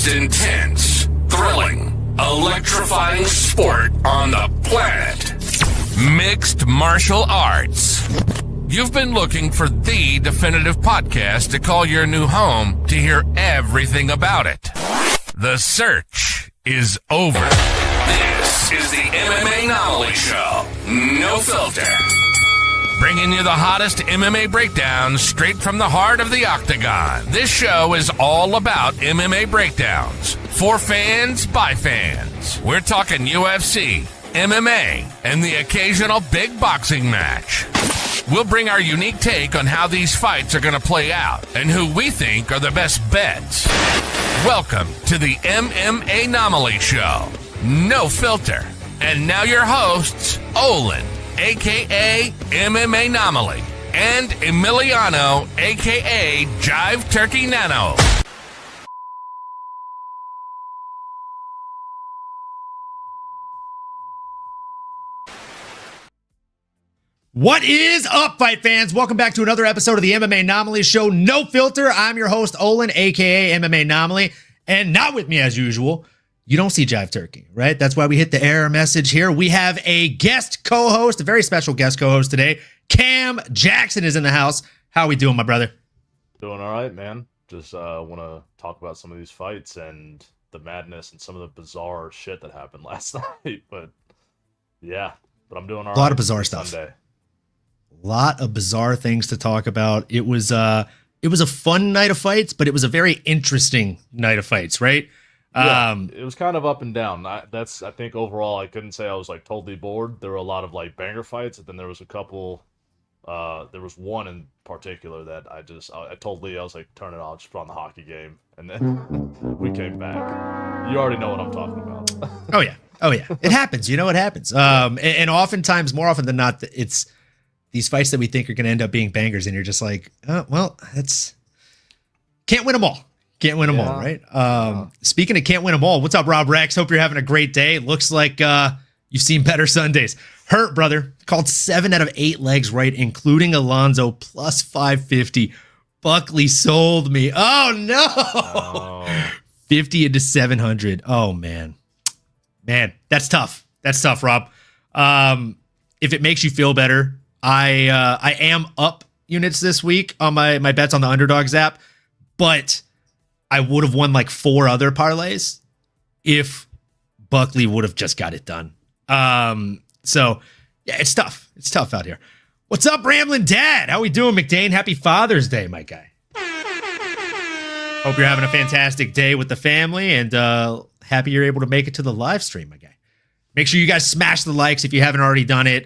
most intense, thrilling, electrifying sport on the planet. Mixed martial arts. You've been looking for the definitive podcast to call your new home to hear everything about it. The search is over. This is the MMAnomaly Show. No filter. Bringing you the hottest MMA breakdowns straight from the heart of the octagon. This show is all about MMA breakdowns. For fans, by fans. We're talking UFC, MMA, and the occasional big boxing match. We'll bring our unique take on how these fights are going to play out and who we think are the best bets. Welcome to the MMAnomaly Show. No filter. And now your hosts, Olin, a.k.a. MMAnomaly, and Emiliano, a.k.a. Jive Turkey Nano. What is up, fight fans? Welcome back to another episode of the MMAnomaly Show. No filter. I'm your host, Olin, a.k.a. MMAnomaly, and not with me as usual. You don't see Jive Turkey, right? That's why we hit the error message here. We have a guest co-host, a very special guest co-host today. Cam Jackson is in the house. How are we doing, my brother? Doing all right, man. Just want to talk about some of these fights and the madness and some of the bizarre shit that happened last night. But yeah, I'm doing all right. A lot of bizarre stuff. Sunday. A lot of bizarre things to talk about. It was a fun night of fights, but it was a very interesting night of fights, right? Yeah, it was kind of up and down. I think overall, I couldn't say I was like totally bored. There were a lot of like banger fights, and then there was a couple. There was one in particular that I told Lee, I was like, turn it off, just put on the hockey game, and then we came back. You already know what I'm talking about. Oh yeah, it happens. You know it happens. And oftentimes, more often than not, it's these fights that we think are going to end up being bangers, and you're just like, oh, well, can't win them all. Can't win them all, right? Speaking of can't win them all, what's up, Rob Rex? Hope you're having a great day. Looks like you've seen better Sundays. Hurt, brother. Called 7 out of 8 legs right, including Alonzo, plus 550. Buckley sold me. Oh, no. Oh. 50 into 700. Oh, man. Man, that's tough. That's tough, Rob. If it makes you feel better, I am up units this week on my bets on the Underdogs app, but I would have won like 4 other parlays if Buckley would have just got it done. So yeah, it's tough. It's tough out here. What's up, Ramblin' Dad? How we doing, McDane? Happy Father's Day, my guy. Hope you're having a fantastic day with the family, and happy you're able to make it to the live stream, my guy. Make sure you guys smash the likes if you haven't already done it.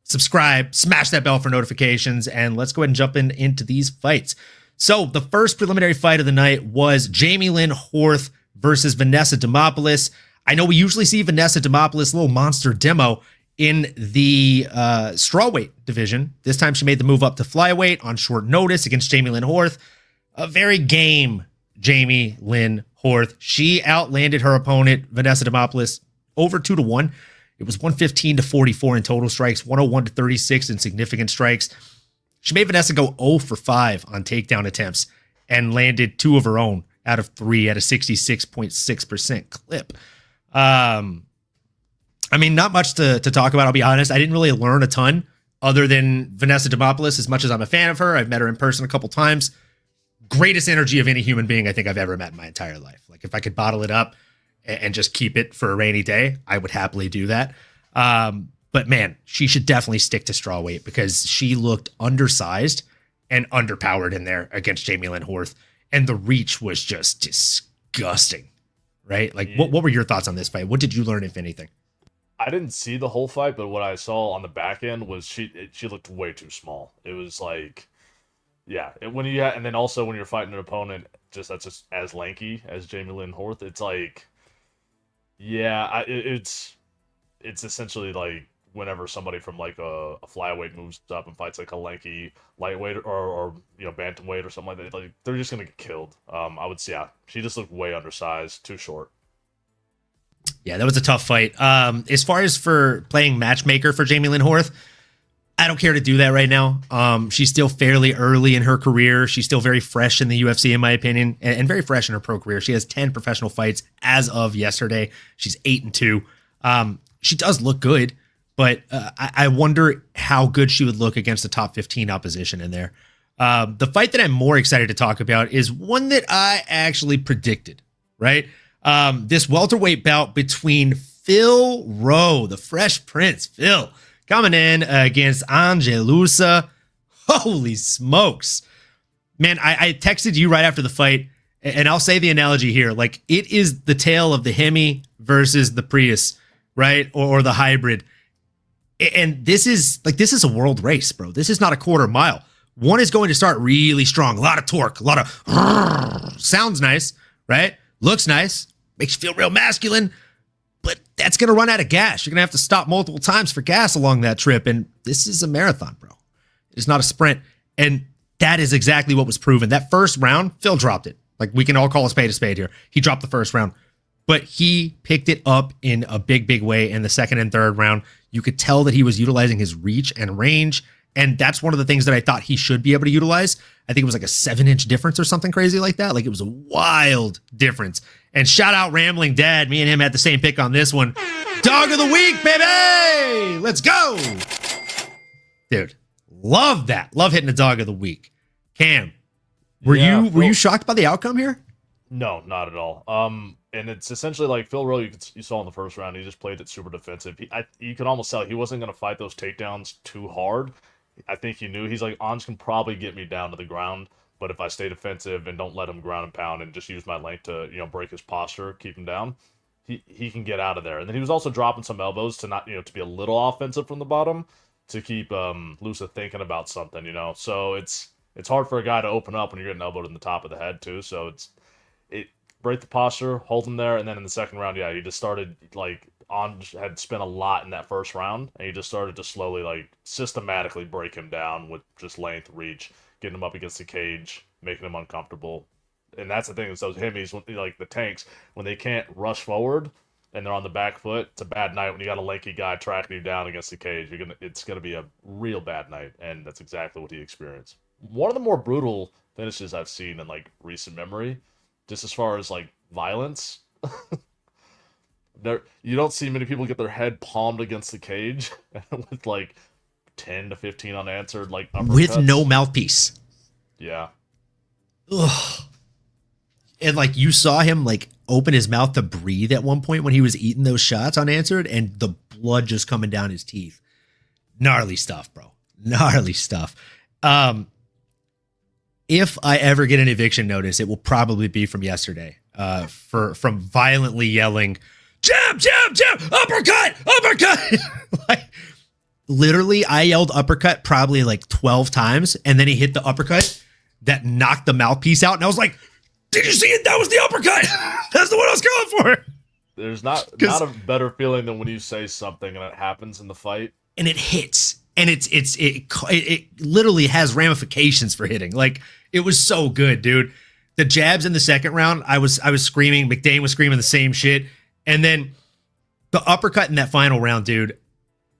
Subscribe, smash that bell for notifications, and let's go ahead and jump into these fights. So the first preliminary fight of the night was Jamie Lynn Horth versus Vanessa Demopoulos. I know we usually see Vanessa Demopoulos, little monster demo, in the strawweight division. This time she made the move up to flyweight on short notice against Jamie Lynn Horth. A very game Jamie Lynn Horth. She outlanded her opponent, Vanessa Demopoulos, over 2-1. It was 115 to 44 in total strikes, 101 to 36 in significant strikes. She made Vanessa go 0 for 5 on takedown attempts and landed 2 of her own out of 3 at a 66.6% clip. I mean, not much to talk about, I'll be honest. I didn't really learn a ton other than Vanessa Demopoulos. As much as I'm a fan of her, I've met her in person a couple times. Greatest energy of any human being I think I've ever met in my entire life. Like, if I could bottle it up and just keep it for a rainy day, I would happily do that. But man, she should definitely stick to strawweight because she looked undersized and underpowered in there against Jamie Lynn Horth. And the reach was just disgusting, right? Like, what were your thoughts on this fight? What did you learn, if anything? I didn't see the whole fight, but what I saw on the back end was she looked way too small. It was like, yeah. And then also when you're fighting an opponent that's just as lanky as Jamie Lynn Horth, it's like, yeah, it's essentially like whenever somebody from like a flyweight moves up and fights like a lanky lightweight or bantamweight or something like that, like they're just gonna get killed. I would say, yeah, she just looked way undersized, too short. Yeah, that was a tough fight. As far as for playing matchmaker for Jamie Lynn Horth, I don't care to do that right now. She's still fairly early in her career. She's still very fresh in the UFC, in my opinion, and very fresh in her pro career. She has 10 professional fights as of yesterday. She's 8-2. She does look good, but I wonder how good she would look against a top 15 opposition in there. The fight that I'm more excited to talk about is one that I actually predicted, right? This welterweight bout between Phil Rowe, the Fresh Prince, Phil, coming in against Angelusa. Holy smokes. Man, I texted you right after the fight, and I'll say the analogy here. Like, it is the tale of the Hemi versus the Prius, right? Or the hybrid. And this is a world race, bro. This is not a quarter mile. One is going to start really strong. A lot of torque, a lot of sounds nice, right? Looks nice, makes you feel real masculine. But that's going to run out of gas. You're going to have to stop multiple times for gas along that trip. And this is a marathon, bro. It's not a sprint. And that is exactly what was proven. That first round, Phil dropped it. Like, we can all call a spade here. He dropped the first round. But he picked it up in a big, big way in the second and third round. You could tell that he was utilizing his reach and range. And that's one of the things that I thought he should be able to utilize. I think it was like a 7-inch difference or something crazy like that. Like, it was a wild difference. And shout out Rambling Dad. Me and him had the same pick on this one. Dog of the week, baby! Let's go! Dude, love that. Love hitting the dog of the week. Cam, were you shocked by the outcome here? No, not at all. And it's essentially like Phil Rowe, you saw in the first round, he just played it super defensive. You could almost tell he wasn't going to fight those takedowns too hard. I think he knew. He's like, Anj can probably get me down to the ground, but if I stay defensive and don't let him ground and pound and just use my length to, break his posture, keep him down, he can get out of there. And then he was also dropping some elbows to not, to be a little offensive from the bottom to keep Lusa thinking about something, So it's hard for a guy to open up when you're getting elbowed in the top of the head too. So it break the posture, hold him there, and then in the second round, he just started had spent a lot in that first round, and he just started to slowly systematically break him down with just length, reach, getting him up against the cage, making him uncomfortable. And that's the thing is those Hemis, like the tanks, when they can't rush forward and they're on the back foot, it's a bad night when you got a lanky guy tracking you down against the cage. It's gonna be a real bad night, and that's exactly what he experienced. One of the more brutal finishes I've seen in recent memory, just as far as violence. You don't see many people get their head palmed against the cage with 10 to 15 unanswered uppercuts. With no mouthpiece. Yeah. Ugh. And you saw him open his mouth to breathe at one point when he was eating those shots unanswered, and the blood just coming down his teeth. Gnarly stuff, bro. Gnarly stuff. If I ever get an eviction notice, it will probably be from yesterday. From violently yelling, jab, jab, jab, uppercut, uppercut. Literally, I yelled uppercut probably 12 times, and then he hit the uppercut that knocked the mouthpiece out, and I was like, did you see it? That was the uppercut. That's the one I was going for. There's not a better feeling than when you say something and it happens in the fight. And it hits. And it literally has ramifications for hitting. It was so good, dude. The jabs in the second round, I was screaming. McDane was screaming the same shit. And then the uppercut in that final round, dude,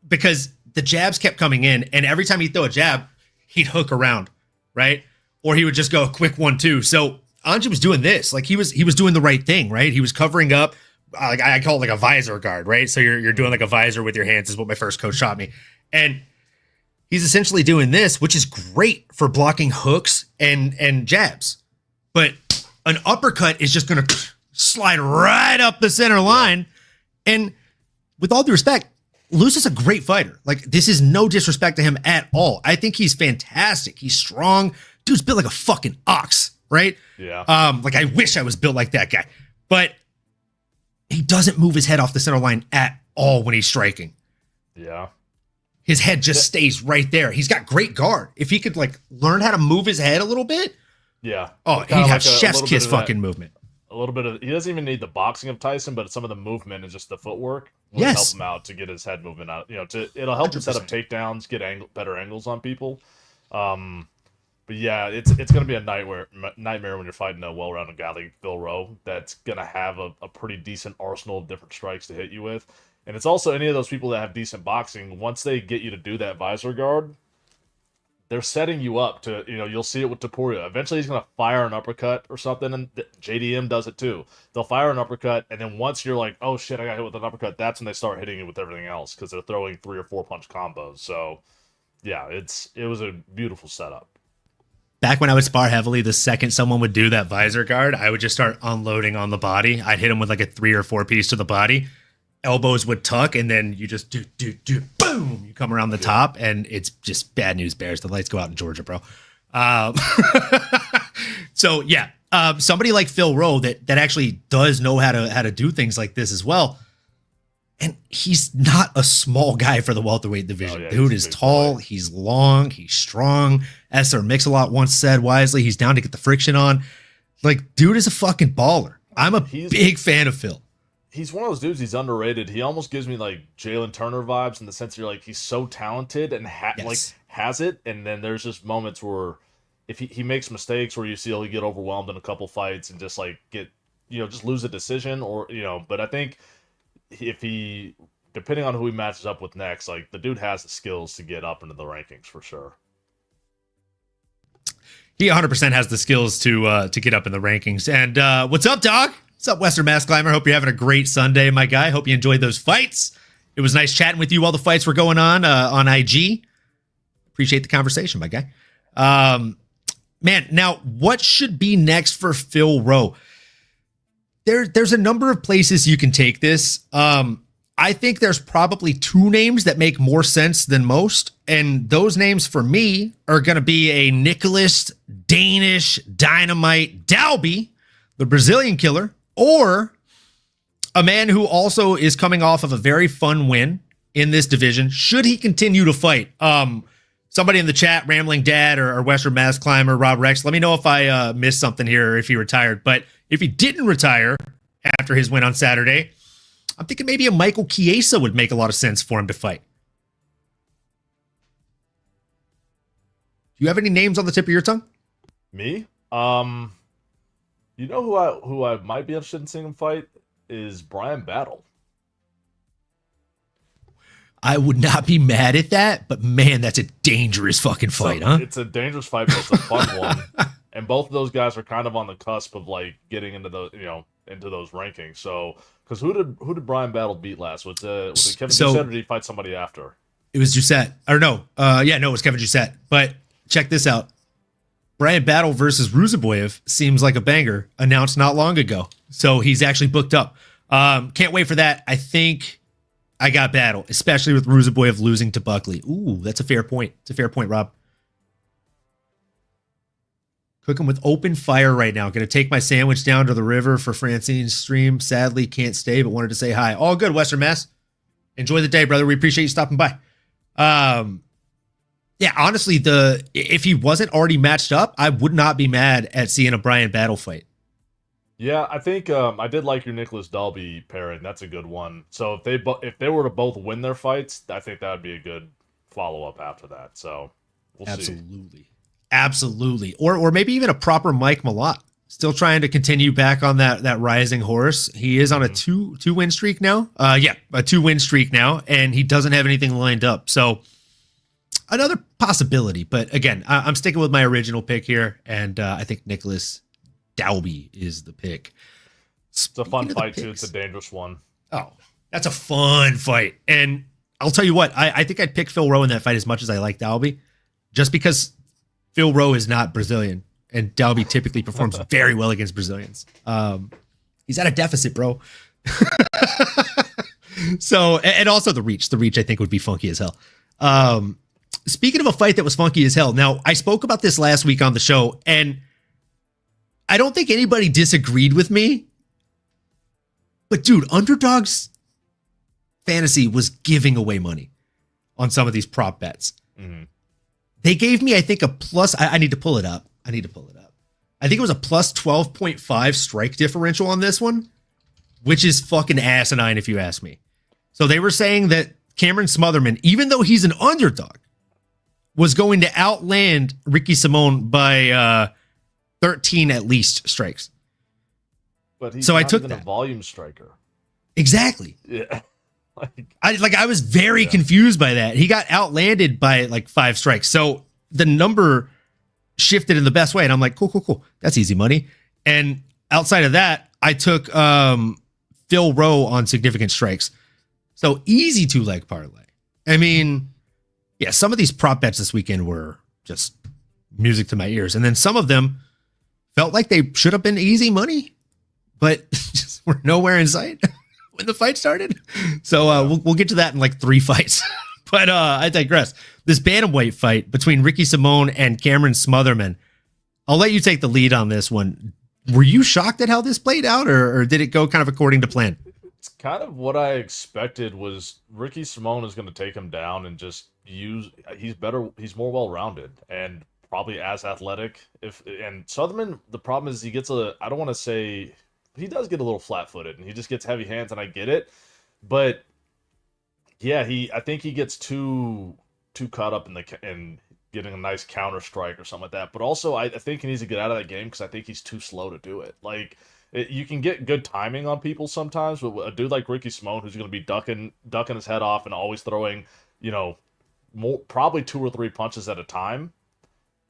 because the jabs kept coming in, and every time he'd throw a jab, he'd hook around, right? Or he would just go a quick 1-2. So Anji was doing this. He was doing the right thing, right? He was covering up. I call it a visor guard, right? So you're doing a visor with your hands is what my first coach taught me. And he's essentially doing this, which is great for blocking hooks and jabs. But an uppercut is just going to slide right up the center line. And with all due respect, Luce is a great fighter. This is no disrespect to him at all. I think he's fantastic. He's strong. Dude's built like a fucking ox, right? Yeah. I wish I was built like that guy. But he doesn't move his head off the center line at all when he's striking. Yeah. His head just stays right there. He's got great guard. If he could learn how to move his head a little bit. Yeah. Oh, he'd have chef's kiss fucking movement. A little bit of, he doesn't even need the boxing of Tyson, but some of the movement and just the footwork will help him out to get his head movement out. It'll help him set up takedowns, get better angles on people. But yeah, it's going to be a nightmare when you're fighting a well-rounded guy like Phil Rowe that's going to have a pretty decent arsenal of different strikes to hit you with. And it's also any of those people that have decent boxing, once they get you to do that visor guard, they're setting you up to, you'll see it with Topuria. Eventually he's going to fire an uppercut or something, and JDM does it too. They'll fire an uppercut, and then once you're like, oh shit, I got hit with an uppercut, that's when they start hitting you with everything else, because they're throwing 3 or 4 punch combos. So, yeah, it was a beautiful setup. Back when I would spar heavily, the second someone would do that visor guard, I would just start unloading on the body. I'd hit him with like a 3 or 4 piece to the body. Elbows would tuck, and then you just do, boom! You come around the top, and it's just bad news bears. The lights go out in Georgia, bro. So yeah, somebody like Phil Rowe that actually does know how to do things like this as well. And he's not a small guy for the welterweight division. Dude is tall, he's long, he's strong. As Sir Mix-a-Lot once said wisely, he's down to get the friction on. Like, dude is a fucking baller. I'm a big fan of Phil. He's one of those dudes, he's underrated. He almost gives me like Jalen Turner vibes in the sense that you're like, he's so talented and has it. And then there's just moments where if he makes mistakes where you see he'll get overwhelmed in a couple fights and just like just lose a decision but I think if he, depending on who he matches up with next, like the dude has the skills to get up into the rankings for sure. He 100% has the skills to get up in the rankings. And what's up, dog? What's up, Western Mass Climber? Hope you're having a great Sunday, my guy. Hope you enjoyed those fights. It was nice chatting with you while the fights were going on IG. Appreciate the conversation, my guy. Man, now what should be next for Phil Rowe? There's a number of places you can take this. I think there's probably 2 names that make more sense than most. And those names for me are going to be a Nicholas Danish Dynamite Dalby, the Brazilian killer, or a man who also is coming off of a very fun win in this division. Should he continue to fight? Somebody in the chat, Rambling Dad or Western Mass Climber, Rob Rex, let me know if I missed something here or if he retired. But if he didn't retire after his win on Saturday, I'm thinking maybe a Michael Chiesa would make a lot of sense for him to fight. Do you have any names on the tip of your tongue? Me? You know who I might be interested in seeing him fight is Brian Battle. I would not be mad at that, but man, that's a dangerous fucking fight, huh? It's a dangerous fight, but it's a fun one. And both of those guys are kind of on the cusp of like getting into the into those rankings. So, because who did Brian Battle beat last? Was it Kevin Doucette, or did he fight somebody after? It was Doucette, or no? It was Kevin Doucette. But check this out: Brian Battle versus Ruziboyev seems like a banger, announced not long ago. So he's actually booked up. Can't wait for that. I think I got Battle, especially with Ruziboyev losing to Buckley. Ooh, that's a fair point. It's a fair point, Rob. Cooking with open fire right now. Going to take my sandwich down to the river for Francine's stream. Sadly, can't stay, but wanted to say hi. All good, Western Mass. Enjoy the day, brother. We appreciate you stopping by. Yeah, honestly, if he wasn't already matched up, I would not be mad at seeing a Brian Battle fight. Yeah, I think I did like your Nicholas Dalby pairing. That's a good one. So if they were to both win their fights, I think that would be a good follow-up after that. So we'll see. Absolutely. Or maybe even a proper Mike Malott. Still trying to continue back on that rising horse. He is on a two win streak now. A 2-win streak now, and he doesn't have anything lined up. So another possibility. But again, I'm sticking with my original pick here, and I think Nicholas Dalby is the pick. It's a fun fight too. It's a dangerous one. Oh, that's a fun fight. And I'll tell you what, I think I'd pick Phil Rowe in that fight as much as I like Dalby, just because Phil Rowe is not Brazilian, and Dalby typically performs very well against Brazilians. He's at a deficit, bro. So, and also the reach. The reach, I think, would be funky as hell. Speaking of a fight that was funky as hell, now, I spoke about this last week on the show, and I don't think anybody disagreed with me. But, dude, Underdogs Fantasy was giving away money on some of these prop bets. Mm-hmm. They gave me, I think, a plus. I need to pull it up. I think it was a plus 12.5 strike differential on this one, which is fucking asinine if you ask me. So they were saying that Cameron Smotherman, even though he's an underdog, was going to outland Ricky Simon by 13 at least strikes. But he's so not I took even that. A volume striker. Exactly. Yeah. I I was very confused by that. He got outlanded by like 5 strikes. So the number shifted in the best way. And I'm like, cool. That's easy money. And outside of that, I took Phil Rowe on significant strikes. So easy 2-leg parlay. I mean, yeah, some of these prop bets this weekend were just music to my ears. And then some of them felt like they should have been easy money, but just were nowhere in sight when the fight started. So we'll get to that in like 3 fights. But I digress. This bantamweight fight between Ricky Simone and Cameron Smotherman. I'll let you take the lead on this one. Were you shocked at how this played out, or did it go kind of according to plan? It's kind of what I expected. Was Ricky Simone is going to take him down and just he's more well-rounded and probably as athletic. And Sutherman, the problem is he gets I don't want to say, he does get a little flat-footed and he just gets heavy hands, and I get it. But yeah, I think he gets too caught up in getting a nice counter strike or something like that. But also, I think he needs to get out of that game because I think he's too slow to do it. Like, you can get good timing on people sometimes, but a dude like Ricky Simone, who's going to be ducking his head off and always throwing, probably 2 or 3 punches at a time.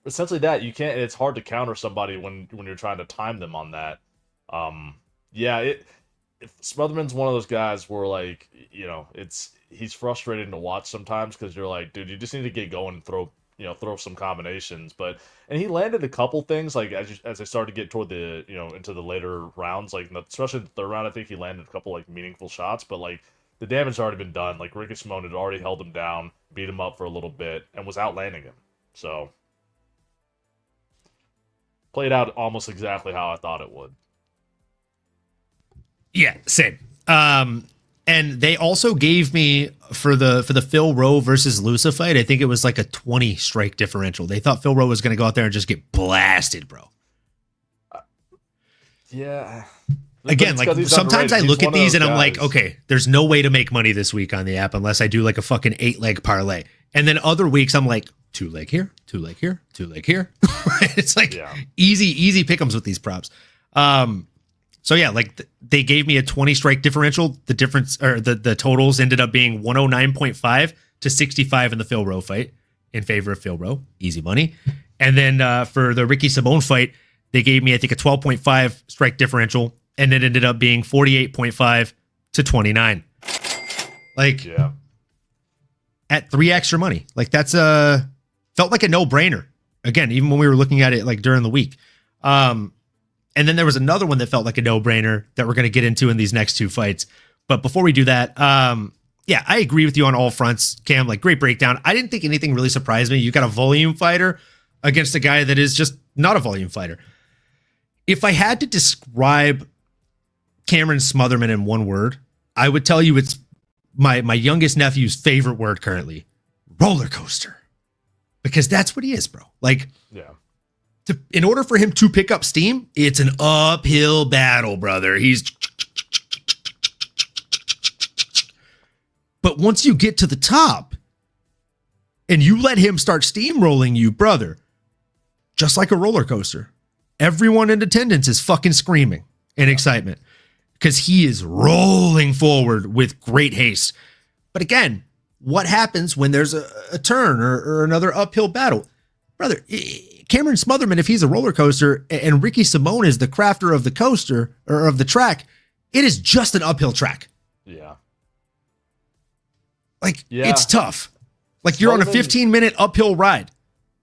Essentially, that you can't. It's hard to counter somebody when you're trying to time them on that. Smotherman's one of those guys where, like, he's frustrating to watch sometimes because you're like, dude, you just need to get going and throw some combinations. And he landed a couple things, like as I started to get toward the into the later rounds, like especially the 3rd round, I think he landed a couple like meaningful shots, but like the damage had already been done. Like Ricky Simone had already held him down, beat him up for a little bit, and was outlanding him. So played out almost exactly how I thought it would. Yeah, same. And they also gave me for the Phil Rowe versus Lusa fight, I think it was like a 20 strike differential. They thought Phil Rowe was going to go out there and just get blasted, bro. Yeah. Again, like sometimes I look at these and I'm like, okay, there's no way to make money this week on the app unless I do like a fucking 8-leg parlay. And then other weeks I'm like 2-leg here, 2-leg here, 2-leg here. It's like easy pick'ems with these props. So yeah, like they gave me a 20 strike differential. The difference, or the totals ended up being 109.5 to 65 in the Phil Rowe fight in favor of Phil Rowe. Easy money. And then for the Ricky Simone fight, they gave me, I think, a 12.5 strike differential, and it ended up being 48.5 to 29. Like, at 3 extra money. Like that's felt like a no-brainer. Again, even when we were looking at it like during the week. And then there was another one that felt like a no-brainer that we're going to get into in these next 2 fights. But before we do that, yeah, I agree with you on all fronts, Cam. Like, great breakdown. I didn't think anything really surprised me. You got a volume fighter against a guy that is just not a volume fighter. If I had to describe Cameron Smotherman in one word, I would tell you it's my youngest nephew's favorite word currently: roller coaster. Because that's what he is, bro. Like, yeah. In order for him to pick up steam, it's an uphill battle, brother. But once you get to the top and you let him start steamrolling you, brother, just like a roller coaster, everyone in attendance is fucking screaming in excitement because he is rolling forward with great haste. But again, what happens when there's a turn or another uphill battle? Brother, Cameron Smotherman, if he's a roller coaster and Ricky Simone is the crafter of the coaster or of the track, it is just an uphill track. Yeah. Like, it's tough. Like, you're on a 15-minute uphill ride.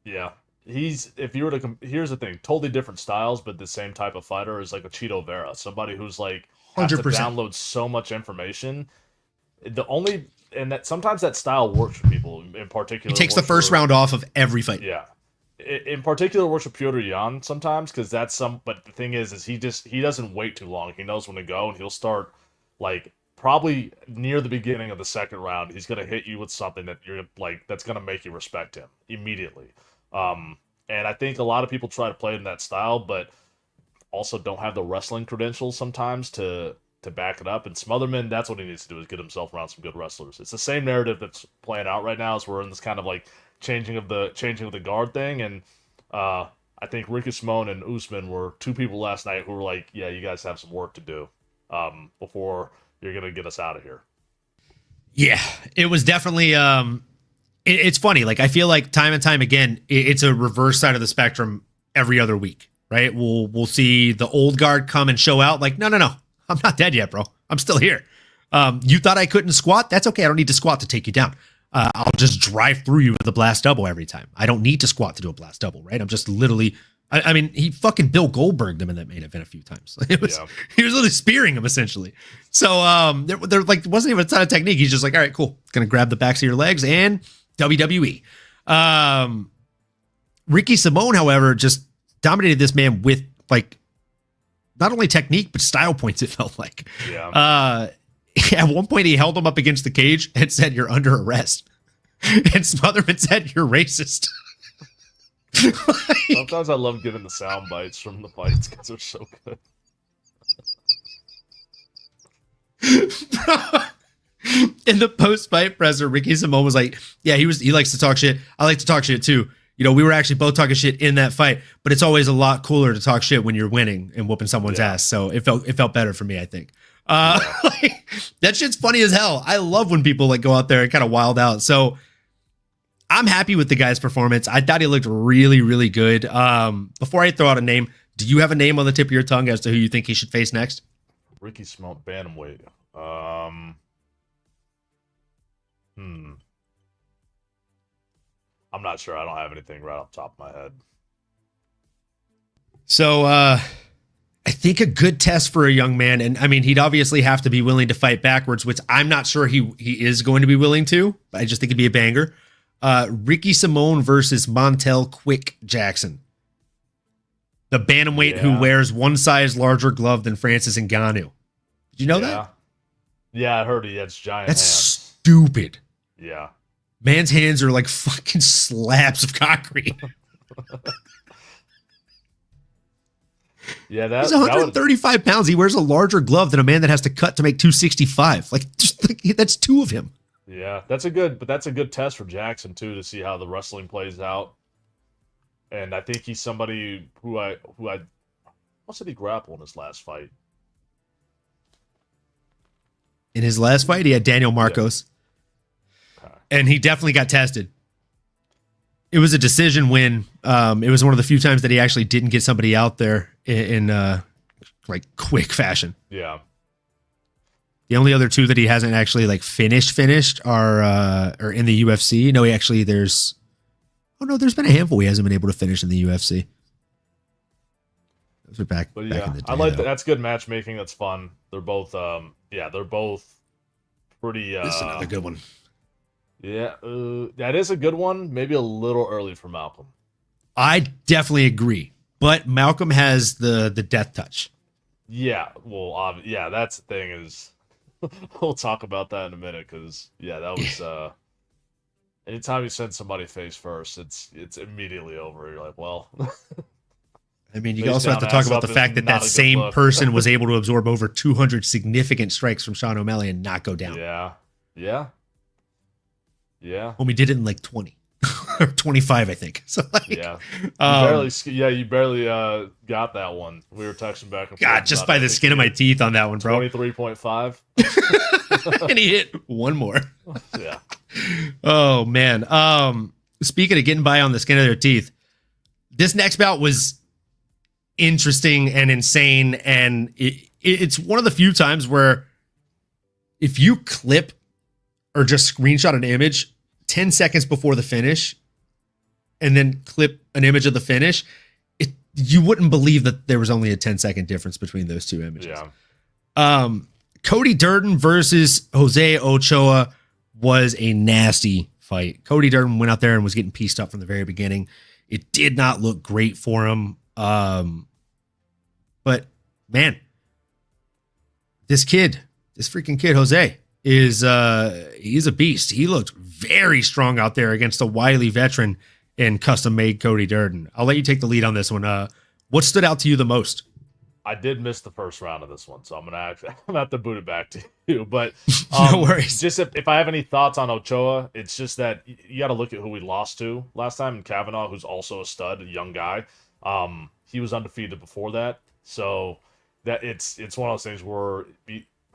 Yeah. Here's the thing, totally different styles, but the same type of fighter is like a Cheeto Vera, somebody who's like, has 100%. to download so much information. Sometimes that style works for people in particular. He takes the first round off of every fight. Yeah. In particular, works with Piotr Jan sometimes because but the thing is he doesn't wait too long. He knows when to go, and he'll start like probably near the beginning of the second round. He's gonna hit you with something that you're like that's gonna make you respect him immediately. And I think a lot of people try to play in that style, but also don't have the wrestling credentials sometimes to back it up. And Smotherman, that's what he needs to do, is get himself around some good wrestlers. It's the same narrative that's playing out right now as we're in this kind of like changing of the guard thing. And I think Ricky Simone and Usman were 2 people last night who were like, yeah, you guys have some work to do before you're going to get us out of here. Yeah, it was definitely. It's funny. Like I feel like time and time again, it's a reverse side of the spectrum every other week, right? We'll see the old guard come and show out. Like, no, I'm not dead yet, bro. I'm still here. You thought I couldn't squat? That's okay. I don't need to squat to take you down. I'll just drive through you with a blast double every time. I don't need to squat to do a blast double, right? I'm just literally. I mean, he fucking Bill Goldberged him in that main event a few times. He was literally spearing him essentially. So there like wasn't even a ton of technique. He's just like, all right, cool. Gonna grab the backs of your legs and WWE. Ricky Simone, however, just dominated this man with like not only technique but style points. It felt like. Yeah. At one point, he held him up against the cage and said, "You're under arrest." And Smotherman said, "You're racist." Sometimes I love giving the sound bites from the fights because they're so good. In the post-fight presser, Ricky Simone was like, "Yeah, he likes to talk shit. I like to talk shit too. You know, we were actually both talking shit in that fight, but it's always a lot cooler to talk shit when you're winning and whooping someone's ass. So it felt better for me, I think." Like, that shit's funny as hell. I love when people like go out there and kind of wild out. So I'm happy with the guy's performance. I thought he looked really, really good. Before I throw out a name, do you have a name on the tip of your tongue as to who you think he should face next? Ricky Simone, bantamweight. I'm not sure. I don't have anything right off the top of my head. So I think a good test for a young man, and I mean, he'd obviously have to be willing to fight backwards, which I'm not sure he is going to be willing to. I just think it'd be a banger. Ricky Simone versus Montel Quick Jackson. The bantamweight who wears one size larger glove than Francis Ngannou. Did you know that? Yeah, I heard he has giant That's hands. Stupid. Yeah. Man's hands are like fucking slabs of concrete. Yeah, he's 135 pounds. He wears a larger glove than a man that has to cut to make 265. Like, that's two of him. Yeah, that's a good test for Jackson too, to see how the wrestling plays out. And I think he's somebody who I what did he grapple in his last fight? In his last fight, he had Daniel Marcos. Yeah. Okay. And he definitely got tested. It was a decision win. It was one of the few times that he actually didn't get somebody out there in like quick fashion. Yeah. The only other two that he hasn't actually like finished are in the UFC. No, there's been a handful he hasn't been able to finish in the UFC. Those are back in the day. I like that. That's good matchmaking. That's fun. They're both they're both pretty This is another good one. Yeah, that is a good one. Maybe a little early for Malcolm. I definitely agree, but Malcolm has the death touch. Yeah, well, that's the thing is, we'll talk about that in a minute because that was anytime you send somebody face first, it's immediately over. You're like, well. I mean, you also have to talk about the fact that same person was able to absorb over 200 significant strikes from Sean O'Malley and not go down. Yeah. When we did it in like 20 or 25, I think. So like, you barely got that one. We were texting back and forth. God, just by the skin of my teeth on that one, bro. 23.5. And he hit one more. Yeah. Oh man. Speaking of getting by on the skin of their teeth, this next bout was interesting and insane, and it's one of the few times where if you clip or just screenshot an image 10 seconds before the finish and then clip an image of the finish, you wouldn't believe that there was only a 10-second difference between those two images. Yeah. Cody Durden versus Jose Ochoa was a nasty fight. Cody Durden went out there and was getting pieced up from the very beginning. It did not look great for him. But man, this freaking kid, Jose, he's a beast. He looked very strong out there against a wily veteran in custom-made Cody Durden. I'll let you take the lead on this one. What stood out to you the most? I did miss the first round of this one, so I'm gonna have to boot it back to you. But no worries. Just if I have any thoughts on Ochoa, it's just that you got to look at who we lost to last time, and Kavanaugh, who's also a stud, a young guy. He was undefeated before that, so that it's one of those things where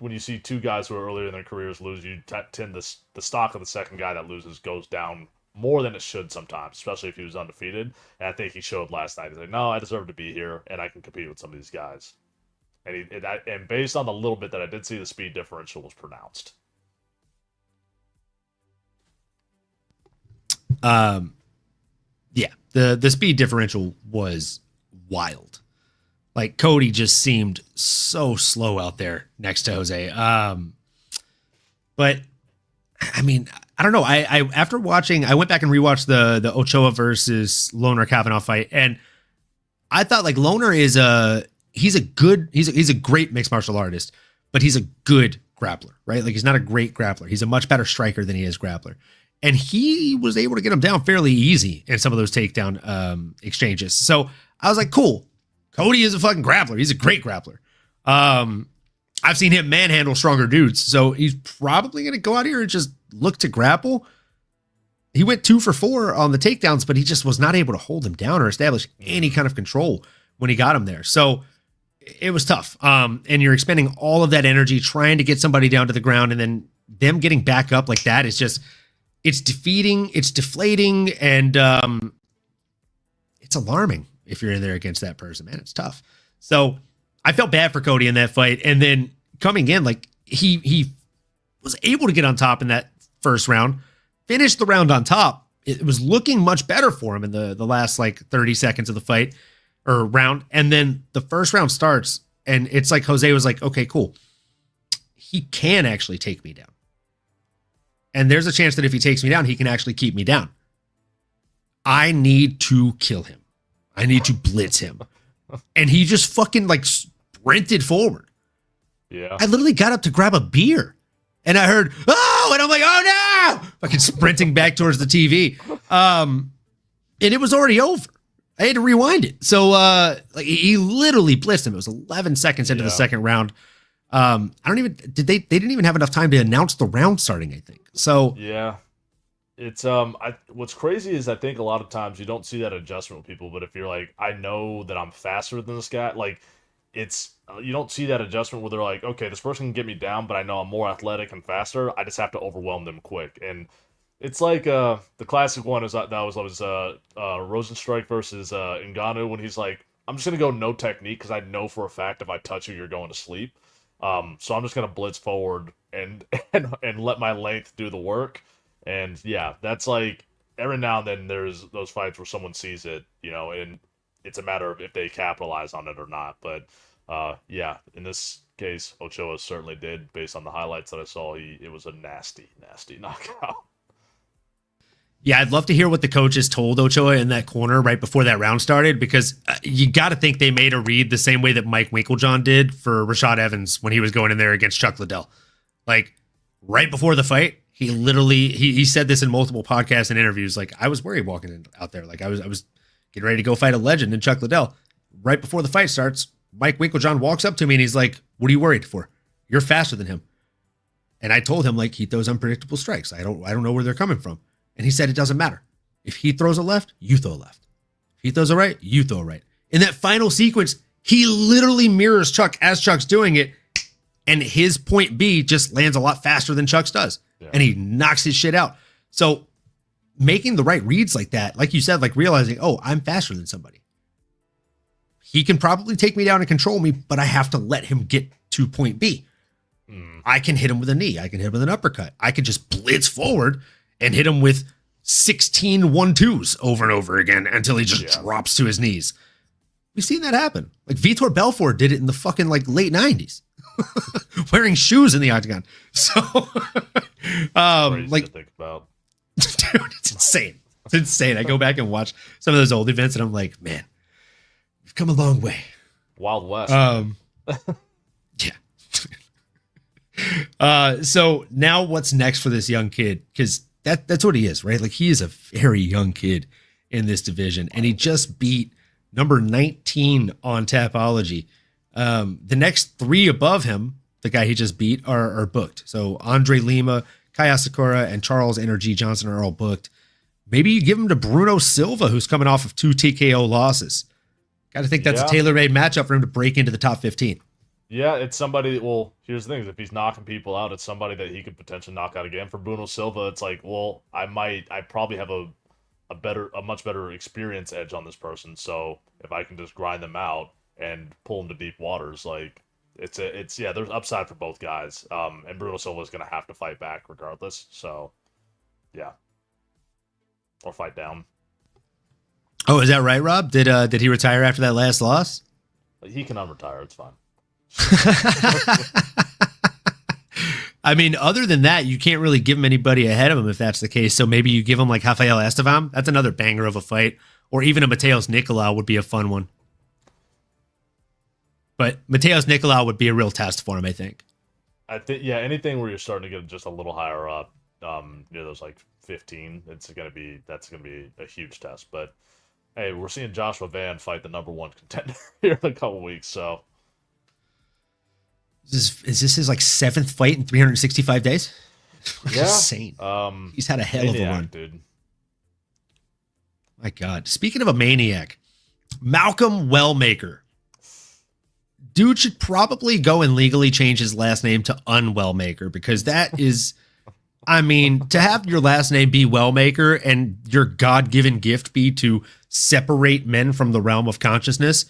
when you see two guys who are earlier in their careers lose, you tend the stock of the second guy that loses goes down more than it should sometimes, especially if he was undefeated. And I think he showed last night. He's like, no, I deserve to be here, and I can compete with some of these guys. And based on the little bit that I did see, the speed differential was pronounced. Yeah, the speed differential was wild. Like Cody just seemed so slow out there next to Jose. But I mean, I don't know. I after watching, I went back and rewatched the Ochoa versus Loner Kavanaugh fight, and I thought like Loner is he's a great mixed martial artist, but he's a good grappler, right? Like he's not a great grappler. He's a much better striker than he is grappler. And he was able to get him down fairly easy in some of those takedown exchanges. So I was like, cool. Cody is a fucking grappler. He's a great grappler. I've seen him manhandle stronger dudes. So he's probably going to go out here and just look to grapple. He went 2 for 4 on the takedowns, but he just was not able to hold him down or establish any kind of control when he got him there. So it was tough. And you're expending all of that energy trying to get somebody down to the ground, and then them getting back up like that is just... it's defeating, it's deflating, and it's alarming if you're in there against that person, man. It's tough. So I felt bad for Cody in that fight. And then coming in, like he was able to get on top in that first round, finished the round on top. It was looking much better for him in the last like 30 seconds of the fight or round. And then the first round starts, and it's like Jose was like, okay, cool. He can actually take me down. And there's a chance that if he takes me down, he can actually keep me down. I need to kill him. I need to blitz him. And he just fucking like sprinted forward. Yeah. I literally got up to grab a beer. And I heard, oh, and I'm like, oh no! Fucking sprinting back towards the TV. And it was already over. I had to rewind it. So like he literally blitzed him. It was 11 seconds into the second round. I don't even they didn't even have enough time to announce the round starting, I think. So yeah, it's what's crazy is I think a lot of times you don't see that adjustment with people, but if you're like, I know that I'm faster than this guy, like it's you don't see that adjustment where they're like, okay, this person can get me down, but I know I'm more athletic and faster. I just have to overwhelm them quick. And it's like the classic one is that was Rosenstrike versus Ngannou when he's like, I'm just gonna go no technique because I know for a fact if I touch you, you're going to sleep. So I'm just gonna blitz forward and let my length do the work. And yeah, that's like every now and then there's those fights where someone sees it, you know, and it's a matter of if they capitalize on it or not. But yeah, in this case, Ochoa certainly did. Based on the highlights that I saw, it was a nasty knockout. Yeah, I'd love to hear what the coaches told Ochoa in that corner right before that round started, because you got to think they made a read the same way that Mike Winklejohn did for Rashad Evans when he was going in there against Chuck Liddell. Like, right before the fight, he literally, he said this in multiple podcasts and interviews, like, I was worried walking out there. Like, I was getting ready to go fight a legend in Chuck Liddell. Right before the fight starts, Mike Winklejohn walks up to me and he's like, what are you worried for? You're faster than him. And I told him, like, he throws unpredictable strikes. I don't know where they're coming from. And he said, it doesn't matter. If he throws a left, you throw a left. If he throws a right, you throw a right. In that final sequence, he literally mirrors Chuck as Chuck's doing it. And his point B just lands a lot faster than Chuck's does. Yeah. And he knocks his shit out. So making the right reads like that, like you said, like realizing, oh, I'm faster than somebody. He can probably take me down and control me, but I have to let him get to point B. I can hit him with a knee. I can hit him with an uppercut. I can just blitz forward and hit him with 16 1-2s over and over again until he just drops to his knees. We've seen that happen. Like Vitor Belfort did it in the fucking like late 90s. Wearing shoes in the octagon. So like to think about. Dude, it's insane. It's insane. I go back and watch some of those old events and I'm like, man, we've come a long way. Wild West. Yeah. So now what's next for this young kid? Because that's what he is, right? Like he is a very young kid in this division, and he just beat number 19 on Tapology. The next 3 above him, the guy he just beat, are booked. So Andre Lima, Kai Asakura, and Charles Energy Johnson are all booked. Maybe you give him to Bruno Silva, who's coming off of 2 TKO losses. Got to think that's a tailor-made matchup for him to break into the top 15. Yeah, it's somebody. Well, here's the thing: if he's knocking people out, it's somebody that he could potentially knock out again. For Bruno Silva, it's like, well, I probably have a much better experience edge on this person. So if I can just grind them out and pull them to deep waters, like yeah, there's upside for both guys. And Bruno Silva is gonna have to fight back regardless. So, yeah, or fight down. Oh, is that right, Rob? Did he retire after that last loss? He can unretire. It's fine. I mean, other than that, you can't really give him anybody ahead of him if that's the case. So maybe you give him like Rafael Estevam. That's another banger of a fight. Or even a Mateus Nicolau would be a fun one. But Mateus Nicolau would be a real test for him, I think. I think, yeah, anything where you're starting to get just a little higher up, near those like 15, that's gonna be a huge test. But hey, we're seeing Joshua Van fight the #1 contender here in a couple weeks, so. Is this his like 7th fight in 365 days? Yeah. Insane. He's had a hell of a run. Dude. My God. Speaking of a maniac, Malcolm Wellmaker. Dude should probably go and legally change his last name to Unwellmaker, because that is, I mean, to have your last name be Wellmaker and your God-given gift be to separate men from the realm of consciousness,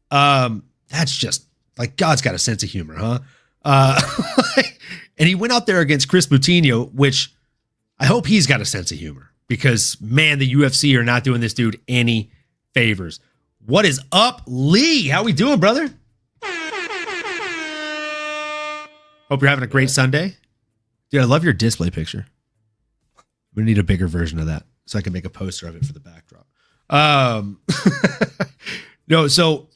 that's just, like, God's got a sense of humor, huh? And he went out there against Chris Moutinho, which I hope he's got a sense of humor, because, man, the UFC are not doing this dude any favors. What is up, Lee? How we doing, brother? Hope you're having a great Sunday. Dude, I love your display picture. We need a bigger version of that so I can make a poster of it for the backdrop. No, so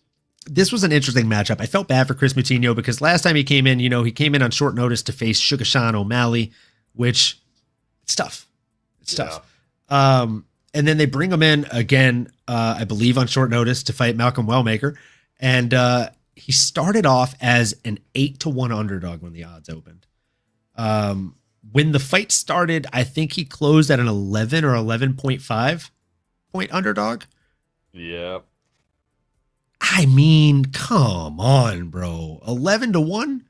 this was an interesting matchup. I felt bad for Chris Moutinho because last time he came in, he came in on short notice to face Sugashan O'Malley, which it's tough. It's tough. And then they bring him in again, I believe on short notice to fight Malcolm Wellmaker. And he started off as an 8-1 underdog when the odds opened. When the fight started, I think he closed at an 11 or 11.5 point underdog. Yeah. I mean, come on, bro. 11-1?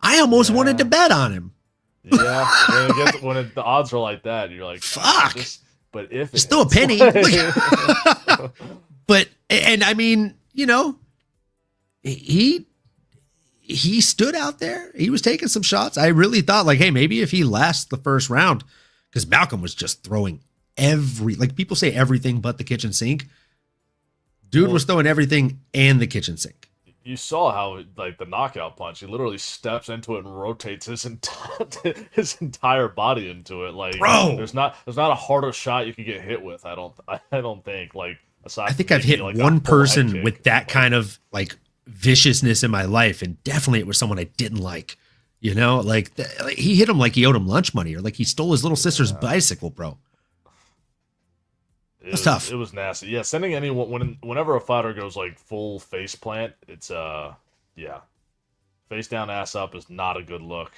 I almost wanted to bet on him. Yeah. When the odds are like that, you're like, fuck. But if it's still a penny. But, and I mean, he stood out there. He was taking some shots. I really thought, like, hey, maybe if he lasts the first round, because Malcolm was just throwing people say everything but the kitchen sink. Dude was throwing everything and the kitchen sink. You saw how, like, the knockout punch, he literally steps into it and rotates his entire body into it. Like, bro, there's not a harder shot you can get hit with. I don't think. Like, aside I think I've hit one person with that kind of like viciousness in my life, and definitely it was someone I didn't like. Like he hit him like he owed him lunch money, or like he stole his little sister's bicycle, bro. It was tough. It was nasty. Yeah, sending anyone whenever a fighter goes like full face plant, it's face down, ass up is not a good look.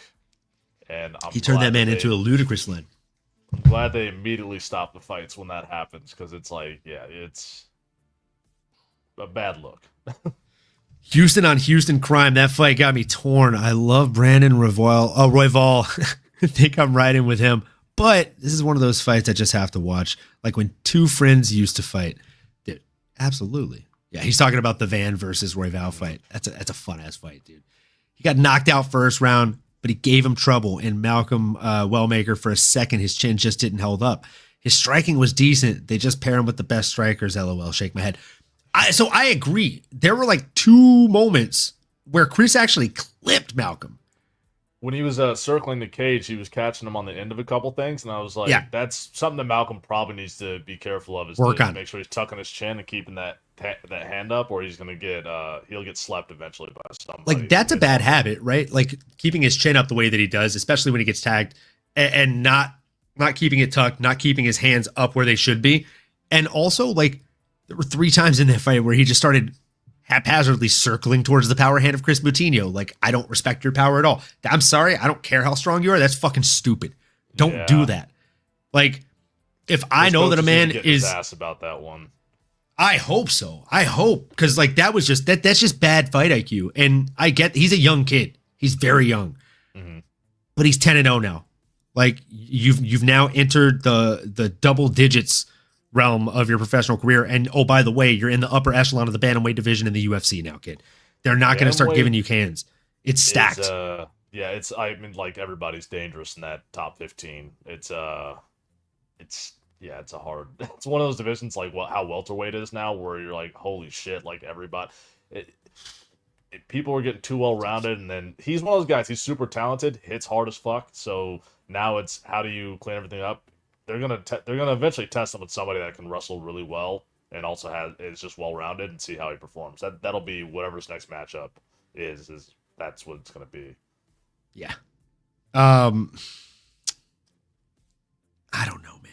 And he turned that man into a ludicrous line. I'm glad they immediately stop the fights when that happens, because it's like, yeah, it's a bad look. Houston on Houston crime. That fight got me torn. I love Brandon Royval. I think I'm riding with him. But this is one of those fights I just have to watch. Like when two friends used to fight. Dude, absolutely. Yeah, he's talking about the Van versus Royval fight. That's a fun-ass fight, dude. He got knocked out first round, but he gave him trouble. And Malcolm Wellmaker, for a second, his chin just didn't hold up. His striking was decent. They just pair him with the best strikers, LOL, shake my head. So I agree. There were like two moments where Chris actually clipped Malcolm. When he was circling the cage, he was catching him on the end of a couple things, and I was like, that's something that Malcolm probably needs to be careful of, is to make sure he's tucking his chin and keeping that hand up, or he's gonna get he'll get slapped eventually by somebody. Like, that's a bad habit, right? Like keeping his chin up the way that he does, especially when he gets tagged, and not keeping it tucked, not keeping his hands up where they should be. And also, like, there were 3 times in that fight where he just started haphazardly circling towards the power hand of Chris Moutinho. Like, I don't respect your power at all. I'm sorry. I don't care how strong you are. That's fucking stupid. Don't do that. Like, if I know that a man is ass about that one. I hope so. I hope, because like that was just that's just bad fight IQ. And I get he's a young kid. He's very young, but he's 10-0 now. Like you've now entered the double digits realm of your professional career. And oh, by the way, you're in the upper echelon of the bantamweight division in the UFC now, kid. They're not going to start giving you cans. It's stacked. I mean, like everybody's dangerous in that top 15. It's a hard. It's one of those divisions like how welterweight is now, where you're like, holy shit, like everybody. People are getting too well rounded, and then he's one of those guys. He's super talented, hits hard as fuck. So now it's how do you clean everything up? They're gonna eventually test him with somebody that can wrestle really well and also is just well rounded and see how he performs. That'll be whatever's next matchup is that's what it's gonna be. Yeah. I don't know, man.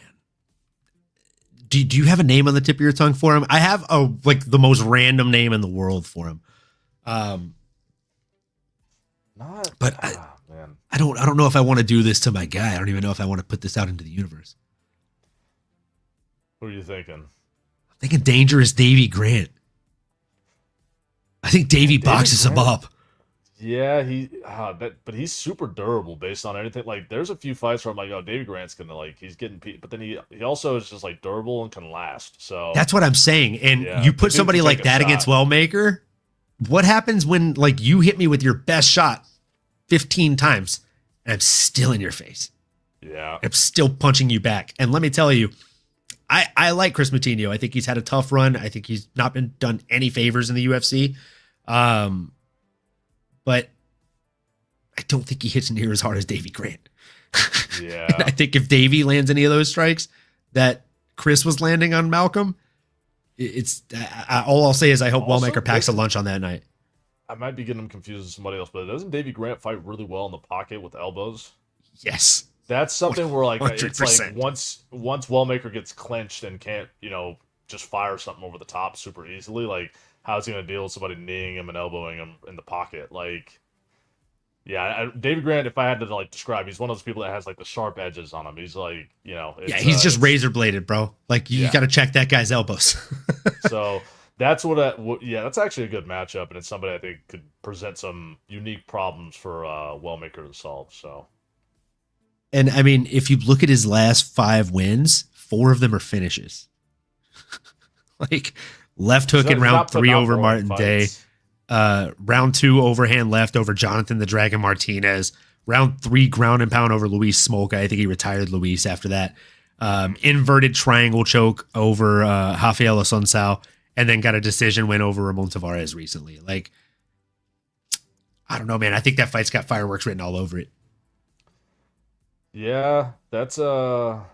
Do you have a name on the tip of your tongue for him? I have the most random name in the world for him. Man. I don't know if I want to do this to my guy. I don't even know if I want to put this out into the universe. Who are you thinking? I'm thinking Dangerous Davy Grant. I think Davy boxes him up. Yeah, but he's super durable based on anything. Like, there's a few fights where I'm like, oh, Davy Grant's gonna he's getting beat, but then he also is just like durable and can last. So that's what I'm saying. And you put somebody like that against Wellmaker. What happens when you hit me with your best shot 15 times and I'm still in your face? Yeah, I'm still punching you back. And let me tell you, I like Chris Moutinho. I think he's had a tough run. I think he's not been done any favors in the UFC. But I don't think he hits near as hard as Davy Grant. Yeah. And I think if Davy lands any of those strikes that Chris was landing on Malcolm, all I'll say is I hope Wellmaker packs a lunch on that night. I might be getting him confused with somebody else, but doesn't Davy Grant fight really well in the pocket with elbows? Yes. That's something where 100%. It's like once Wellmaker gets clenched and can't, just fire something over the top super easily, like how's he gonna deal with somebody kneeing him and elbowing him in the pocket? David Grant, if I had to describe, he's one of those people that has the sharp edges on him. He's he's just razor bladed, bro. You got to check that guy's elbows. So that's that's actually a good matchup, and it's somebody I think could present some unique problems for Wellmaker to solve. So, and I mean, if you look at his last 5 wins, 4 of them are finishes. Left hook in round 3 over Martin Day. Round 2 overhand left over Jonathan the Dragon Martinez. Round 3 ground and pound over Luis Smolka. I think he retired Luis after that. Inverted triangle choke over Rafael Assunção, and then got a decision win over Ramon Tavares recently. I don't know, man. I think that fight's got fireworks written all over it. Yeah, that's I'm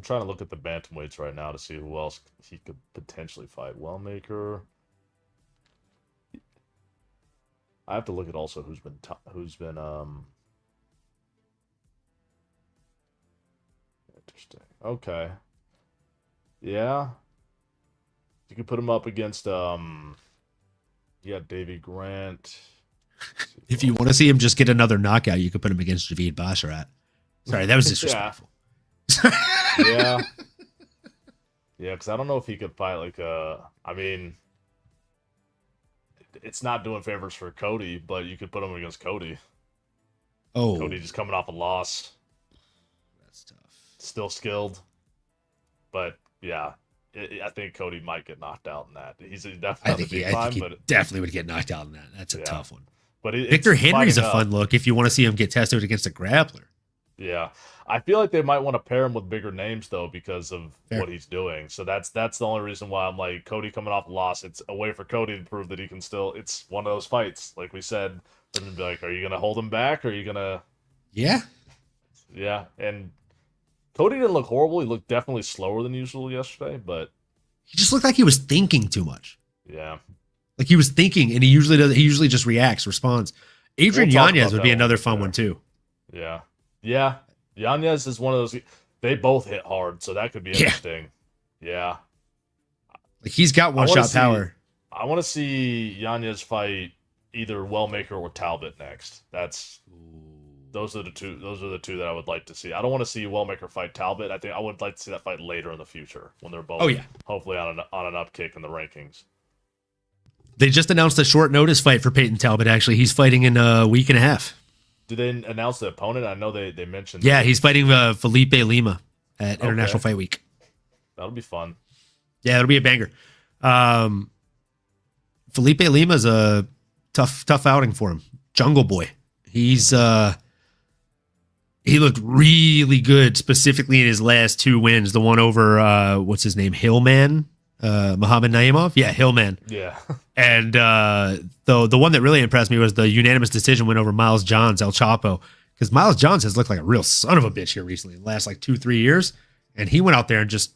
trying to look at the bantamweights right now to see who else he could potentially fight. Wellmaker. I have to look at also who's been interesting. Okay. Yeah. You could put him up against Davy Grant. If you want to see him just get another knockout, you could put him against Javid Basharat. Sorry, that was disrespectful. Yeah. Yeah, because I don't know if he could fight I mean, it's not doing favors for Cody, but you could put him against Cody. Oh. Cody just coming off a loss. That's tough. Still skilled. But, yeah, I think Cody might get knocked out in that. He's definitely definitely would get knocked out in that. That's a tough one. But Victor Henry's a fun look if you want to see him get tested against a grappler. Yeah. I feel like they might want to pair him with bigger names, though, because of what he's doing. So that's the only reason why I'm like, Cody coming off a loss, it's a way for Cody to prove that he can still... It's one of those fights. Like we said, they're going to be like, are you going to hold him back? Or are you going to... Yeah. Yeah, and Cody didn't look horrible. He looked definitely slower than usual yesterday, but... He just looked like he was thinking too much. Yeah. Like he was thinking, and he usually does. He usually just responds. Adrian Yanez would be another fun one, too. Yeah. Yeah. Yanez is one of those. They both hit hard, so that could be interesting. Yeah. He's got one-shot power. I want to see Yanez fight either Wellmaker or Talbot next. Those are the two. Those are the two that I would like to see. I don't want to see Wellmaker fight Talbot. I think I would like to see that fight later in the future when they're both, hopefully on an upkick in the rankings. They just announced a short notice fight for Peyton Talbot. Actually, he's fighting in a week and a half. Did they announce the opponent? I know they mentioned. Yeah, he's fighting Felipe Lima at International Fight Week. That'll be fun. Yeah, it'll be a banger. Felipe Lima's a tough outing for him. Jungle Boy. He looked really good, specifically in his last 2 wins. The one over what's his name, Hillman, Muhammad Naimov. Yeah, Hillman. Yeah. And the one that really impressed me was the unanimous decision win over Miles Johns, El Chapo, because Miles Johns has looked like a real son of a bitch here recently, in the last like 2-3 years, and he went out there and just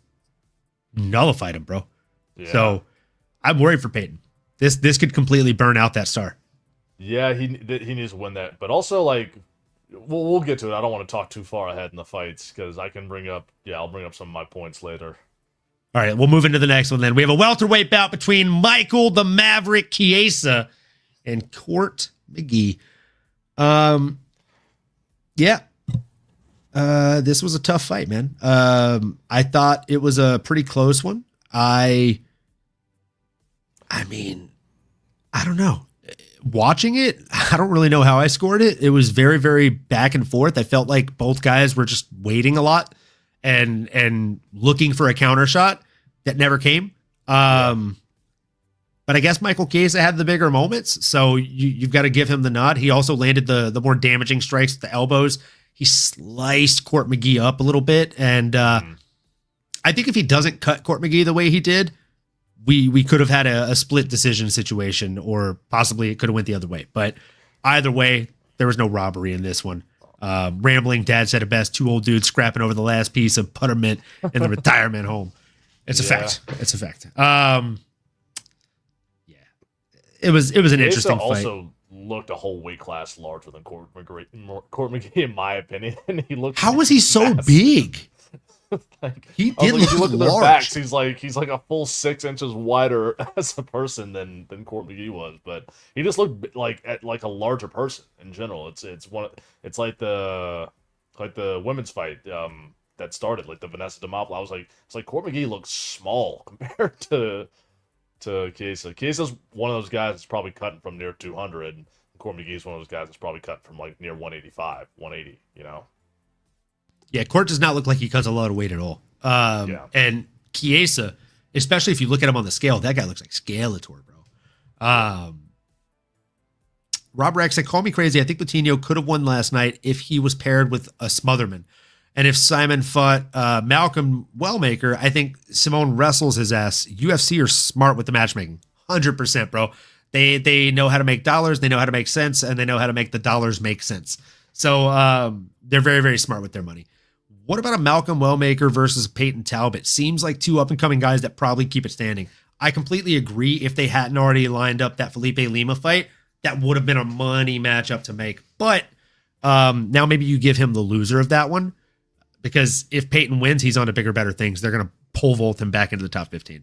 nullified him, bro. Yeah. So I'm worried for Peyton. This could completely burn out that star. Yeah, he needs to win that, but also like we'll get to it. I don't want to talk too far ahead in the fights because I'll bring up some of my points later. All right, we'll move into the next one then. We have a welterweight bout between Michael the Maverick Chiesa and Court McGee. This was a tough fight, man. I thought it was a pretty close one. I mean, I don't know. Watching it, I don't really know how I scored it. It was very, very back and forth. I felt like both guys were just waiting a lot and looking for a counter shot that never came. But I guess Michael Chiesa had the bigger moments, so you've got to give him the nod. He also landed the more damaging strikes with the elbows. He sliced Court McGee up a little bit, and I think if he doesn't cut Court McGee the way he did, we could have had a split decision situation, or possibly it could have went the other way. But either way, there was no robbery in this one. Rambling Dad said it best: 2 old dudes scrapping over the last piece of puttermint in the retirement home. It's a fact. It's a fact. It was an interesting fight. Also looked a whole weight class larger than Court McGee, in my opinion. He looked. How was he so big? Like, he did look you look large. At their backs, he's like a full 6 inches wider as a person than Court McGee was, but he just looked like a larger person in general. It's like the women's fight that started, like the Vanessa Demopoulos. I was like, it's like Court McGee looks small compared to Chiesa. Chiesa's one of those guys that's probably cutting from near 200, and Court McGee's one of those guys that's probably cut from like near 185, 180. You know. Yeah, Court does not look like he cuts a lot of weight at all. And Chiesa, especially if you look at him on the scale, that guy looks like Skeletor, bro. Rob Rex said, call me crazy. I think Coutinho could have won last night if he was paired with a Smotherman. And if Simon fought Malcolm Wellmaker, I think Simone wrestles his ass. UFC are smart with the matchmaking. 100%, bro. They know how to make dollars, they know how to make sense, and they know how to make the dollars make sense. So they're very, very smart with their money. What about a Malcolm Wellmaker versus Peyton Talbot? Seems like 2 up-and-coming guys that probably keep it standing. I completely agree. If they hadn't already lined up that Felipe Lima fight, that would have been a money matchup to make. But now maybe you give him the loser of that one, because if Peyton wins, he's on to bigger, better things. They're going to pole vault him back into the top 15.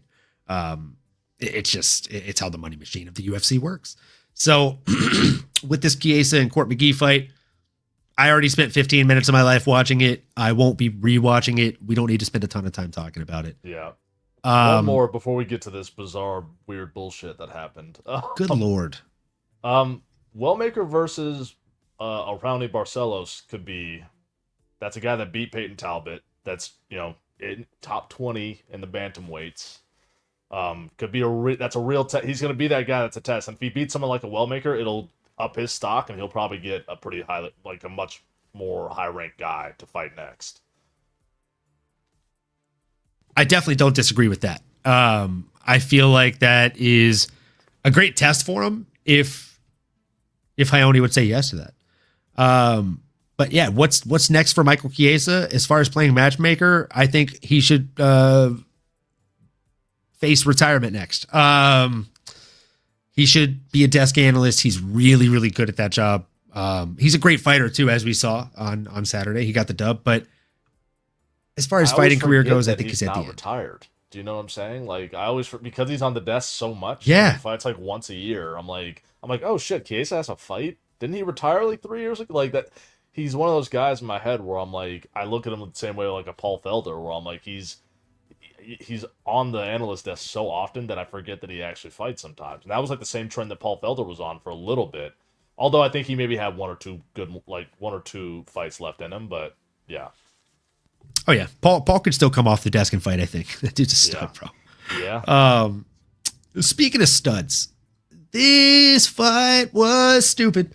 It's how the money machine of the UFC works. So with this Chiesa and Court McGee fight, I already spent 15 minutes of my life watching it. I won't be rewatching it. We don't need to spend a ton of time talking about it. Yeah. One more before we get to this bizarre, weird bullshit that happened. Good Lord. Wellmaker versus Raoni Barcelos could be. That's a guy that beat Peyton Talbot. That's, in top 20 in the bantamweights. Could be that's a real test. He's going to be that guy that's a test. And if he beats someone like a Wellmaker, it'll up his stock, and he'll probably get a pretty high, like a much more high-ranked guy to fight next. I definitely don't disagree with that. I feel like that is a great test for him if Ione would say yes to that. But yeah, what's next for Michael Chiesa as far as playing matchmaker? I think he should face retirement next. He should be a desk analyst. He's really, really good at that job. He's a great fighter too, as we saw on Saturday. He got the dub, but as far as fighting career goes, I think he's at the end. Retired. Do you know what I'm saying? Like, I always, because he's on the desk so much. Yeah. He fights like once a year. I'm like, oh shit, Chiesa has a fight. Didn't he retire like 3 years ago? Like that. he's one of those guys in my head where I'm like, I look at him the same way like a Paul Felder, where I'm like, he's on the analyst desk so often that I forget that he actually fights sometimes. And that was like the same trend that Paul Felder was on for a little bit. Although I think he maybe had one or two fights left in him, but yeah. Oh yeah, Paul could still come off the desk and fight. I think that dude's a stud, bro. Yeah. Speaking of studs, this fight was stupid.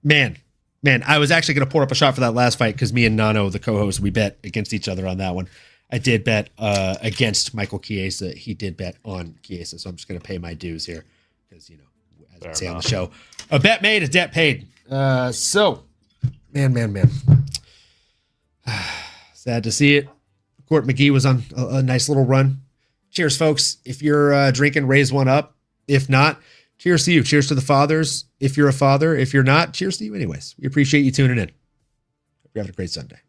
Man, I was actually going to pour up a shot for that last fight because me and Nano, the co-host, we bet against each other on that one. I did bet against Michael Chiesa. He did bet on Chiesa, so I'm just going to pay my dues here because, you know, as we say on the show, a bet made, a debt paid. So, man. Sad to see it. Court McGee was on a nice little run. Cheers, folks. If you're drinking, raise one up. If not, cheers to you. Cheers to the fathers. If you're a father, if you're not, cheers to you anyways. We appreciate you tuning in. Hope you're having a great Sunday.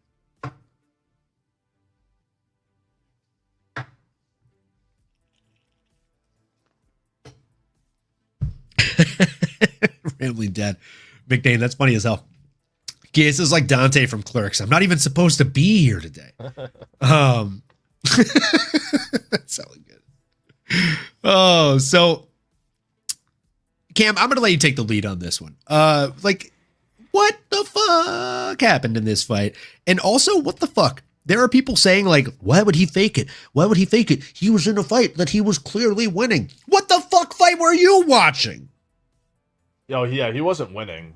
Rambling Dad. Big Dane, that's funny as hell. This is like Dante from Clerks. I'm not even supposed to be here today. That's sounding good. Oh, so Cam, I'm gonna let you take the lead on this one. Like, what the fuck happened in this fight? And also, what the fuck? There are people saying, like, why would he fake it? Why would he fake it? He was in a fight that he was clearly winning. What the fuck fight were you watching? Oh, yeah, he wasn't winning.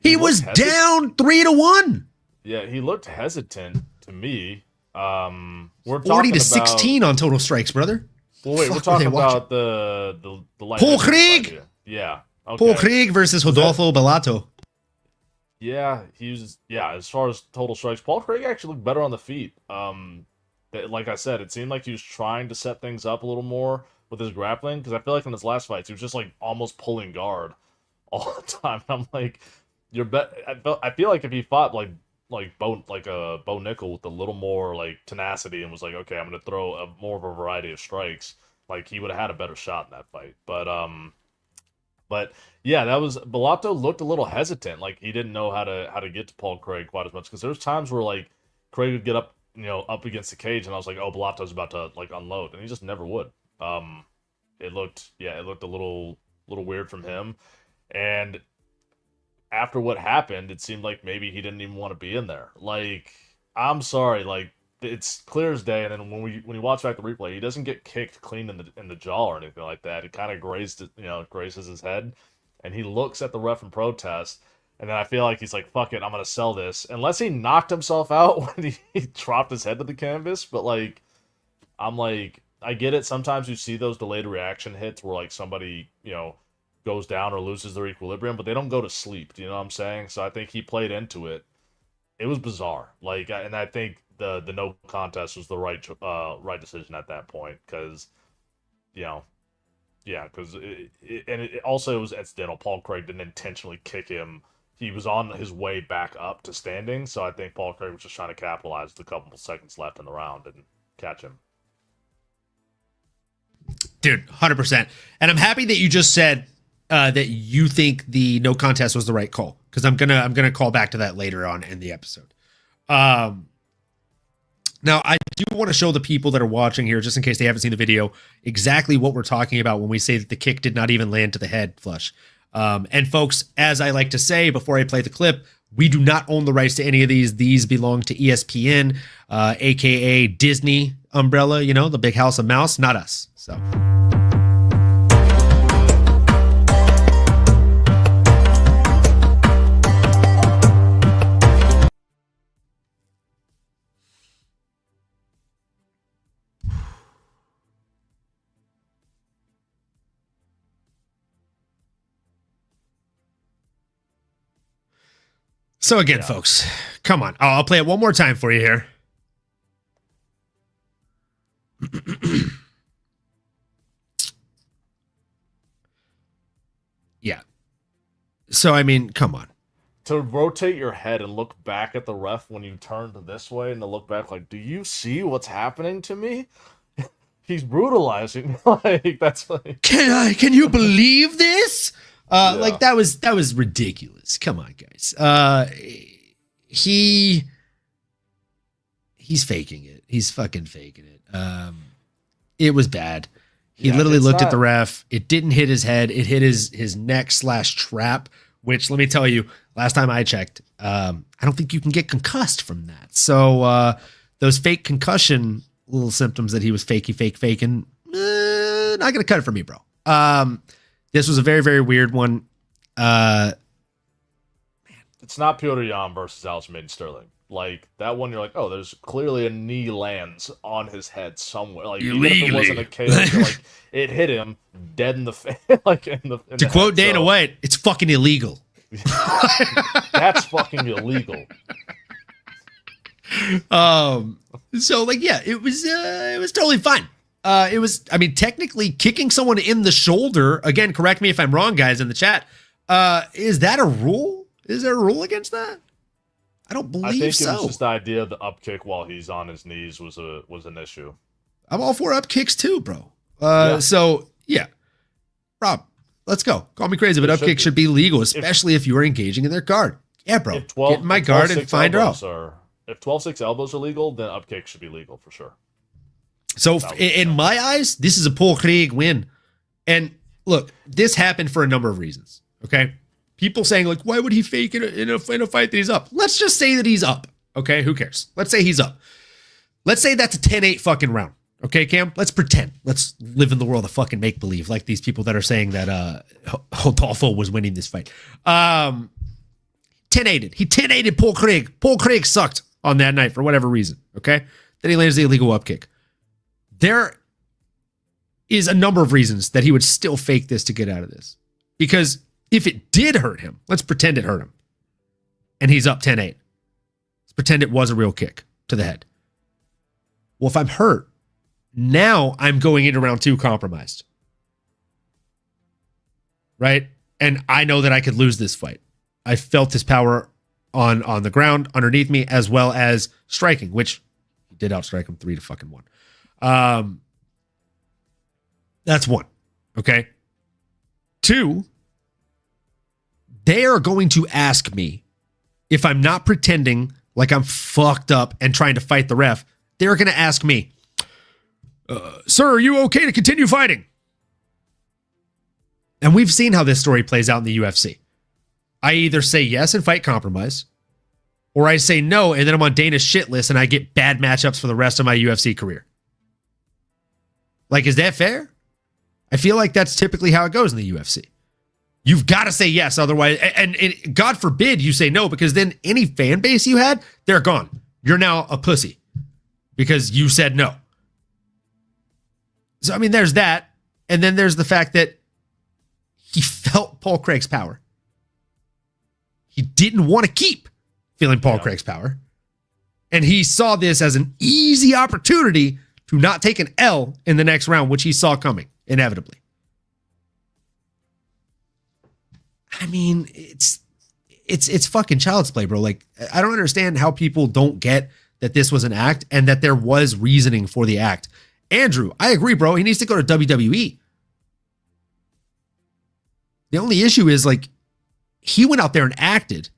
He was down 3-1. Yeah, he looked hesitant to me. We're 40 to 16 on total strikes, brother. Well, wait, we're talking about the light. Paul Krieg. Yeah. Okay. Paul Krieg versus Rodolfo Bellato. Yeah, he was. Yeah, as far as total strikes, Paul Craig actually looked better on the feet. Like I said, it seemed like he was trying to set things up a little more with his grappling, because I feel like in his last fights he was just like almost pulling guard all the time. I'm like, I feel like if he fought like a Bo Nickel with a little more like tenacity and was like, okay, I'm gonna throw more of a variety of strikes, like he would have had a better shot in that fight. But yeah, Bellato looked a little hesitant, like he didn't know how to get to Paul Craig quite as much, because there's times where like Craig would get up against the cage, and I was like, oh, Bellato's about to like unload, and he just never would. It looked a little weird from him, and after what happened, it seemed like maybe he didn't even want to be in there. Like, I'm sorry, like it's clear as day. And then when you watch back the replay, he doesn't get kicked clean in the jaw or anything like that. It kind of grazes his head, and he looks at the ref in protest. And then I feel like he's like, fuck it, I'm gonna sell this. Unless he knocked himself out when he dropped his head to the canvas. But like, I'm like, I get it. Sometimes you see those delayed reaction hits where like somebody, goes down or loses their equilibrium, but they don't go to sleep. Do you know what I'm saying? So I think he played into it. It was bizarre. Like, and I think the no contest was the right decision at that point, because, because it also was incidental. Paul Craig didn't intentionally kick him. He was on his way back up to standing, so I think Paul Craig was just trying to capitalize with a couple seconds left in the round and catch him. Dude, 100%. And I'm happy that you just said that you think the no contest was the right call, because I'm gonna call back to that later on in the episode. Now, I do want to show the people that are watching here, just in case they haven't seen the video, exactly what we're talking about when we say that the kick did not even land to the head flush. And folks, as I like to say before I play the clip, we do not own the rights to any of these. These belong to ESPN, aka Disney umbrella, the big house of mouse, not us. So. So again, folks, come on. I'll play it one more time for you here. Yeah. So, I mean, come on. To rotate your head and look back at the ref when you turn this way, and to look back like, do you see what's happening to me? He's brutalizing. Like, that's like... Can you believe this? Like that was ridiculous. Come on, guys. He's faking it. He's fucking faking it. It was bad. He literally looked at the ref. It didn't hit his head. It hit his neck / trap, which let me tell you, last time I checked, I don't think you can get concussed from that. So those fake concussion little symptoms that he was faking, not going to cut it for me, bro. This was a very, very weird one. It's not Piotr Jan versus Aljamain Sterling. Like, that one, you're like, oh, there's clearly a knee lands on his head somewhere. Like, even if it wasn't a KO, you're like, it hit him dead in the face. Like, to quote Dana White, it's fucking illegal. That's fucking illegal. So, like, yeah, it was totally fine. Technically kicking someone in the shoulder, again, correct me if I'm wrong, guys, in the chat. Is that a rule? Is there a rule against that? I don't believe so. I think it was just the idea of the up kick while he's on his knees was an issue. I'm all for up kicks too, bro. So yeah. Rob, let's go. Call me crazy, but up kicks should be legal, especially if you are engaging in their guard. Yeah, bro. Get in my guard and find out. If 12-6 elbows are legal, then up kicks should be legal for sure. So in my eyes, this is a Paul Craig win. And look, this happened for a number of reasons. Okay. People saying, like, why would he fake in a fight that he's up? Let's just say that he's up. Okay, who cares? Let's say he's up. Let's say that's a 10-8 fucking round. Okay, Cam? Let's pretend. Let's live in the world of fucking make-believe, like these people that are saying that Rodolfo was winning this fight. 10-8'd. He 10-8'd Paul Craig. Paul Craig sucked on that night for whatever reason. Okay? Then he lands the illegal up kick. There is a number of reasons that he would still fake this to get out of this. Because if it did hurt him, let's pretend it hurt him, and he's up 10-8. Let's pretend it was a real kick to the head. Well, if I'm hurt, now I'm going into round 2 compromised. Right? And I know that I could lose this fight. I felt his power on the ground underneath me, as well as striking, which he did outstrike him 3-1. That's one. Okay. 2, they are going to ask me if I'm not pretending like I'm fucked up and trying to fight the ref. They're going to ask me, sir, are you okay to continue fighting? And we've seen how this story plays out in the UFC. I either say yes and fight compromise, or I say no and then I'm on Dana's shit list and I get bad matchups for the rest of my UFC career. Like, is that fair? I feel like that's typically how it goes in the UFC. You've got to say yes, otherwise, and God forbid you say no, because then any fan base you had, they're gone. You're now a pussy because you said no. So, I mean, there's that. And then there's the fact that he felt Paul Craig's power. He didn't want to keep feeling Paul Craig's power. And he saw this as an easy opportunity to not take an L in the next round, which he saw coming, inevitably. I mean, it's fucking child's play, bro. Like, I don't understand how people don't get that this was an act and that there was reasoning for the act. Andrew, I agree, bro. He needs to go to WWE. The only issue is, like, he went out there and acted,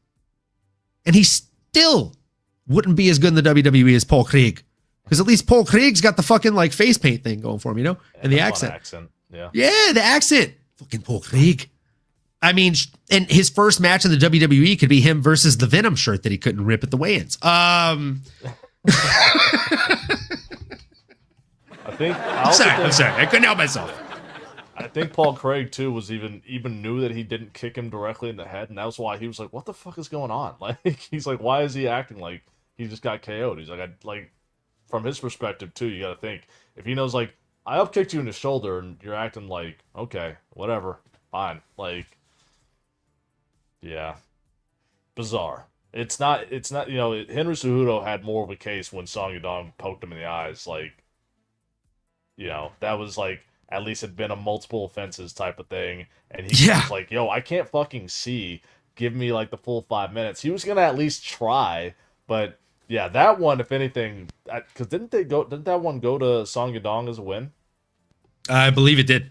and he still wouldn't be as good in the WWE as Paul Craig. Because at least Paul Craig's got the fucking, like, face paint thing going for him, you know? And the accent. Yeah. Yeah, the accent. Fucking Paul Craig. I mean, and his first match in the WWE could be him versus the Venom shirt that he couldn't rip at the weigh-ins. I'm sorry. I couldn't help myself. I think Paul Craig too was even knew that he didn't kick him directly in the head, and that was why he was like, "What the fuck is going on?" Like, he's like, "Why is he acting like he just got KO'd?" He's like, from his perspective too, you got to think if he knows, like, I upkicked you in the shoulder and you're acting like, okay, whatever, fine, like. Yeah. Bizarre. It's not, you know, Henry Cejudo had more of a case when Song Yadong poked him in the eyes. Like, you know, that was like, at least had been a multiple offenses type of thing. And he was like, yo, I can't fucking see. Give me like the full 5 minutes. He was going to at least try. But yeah, that one, if anything, because didn't that one go to Song Yadong as a win? I believe it did.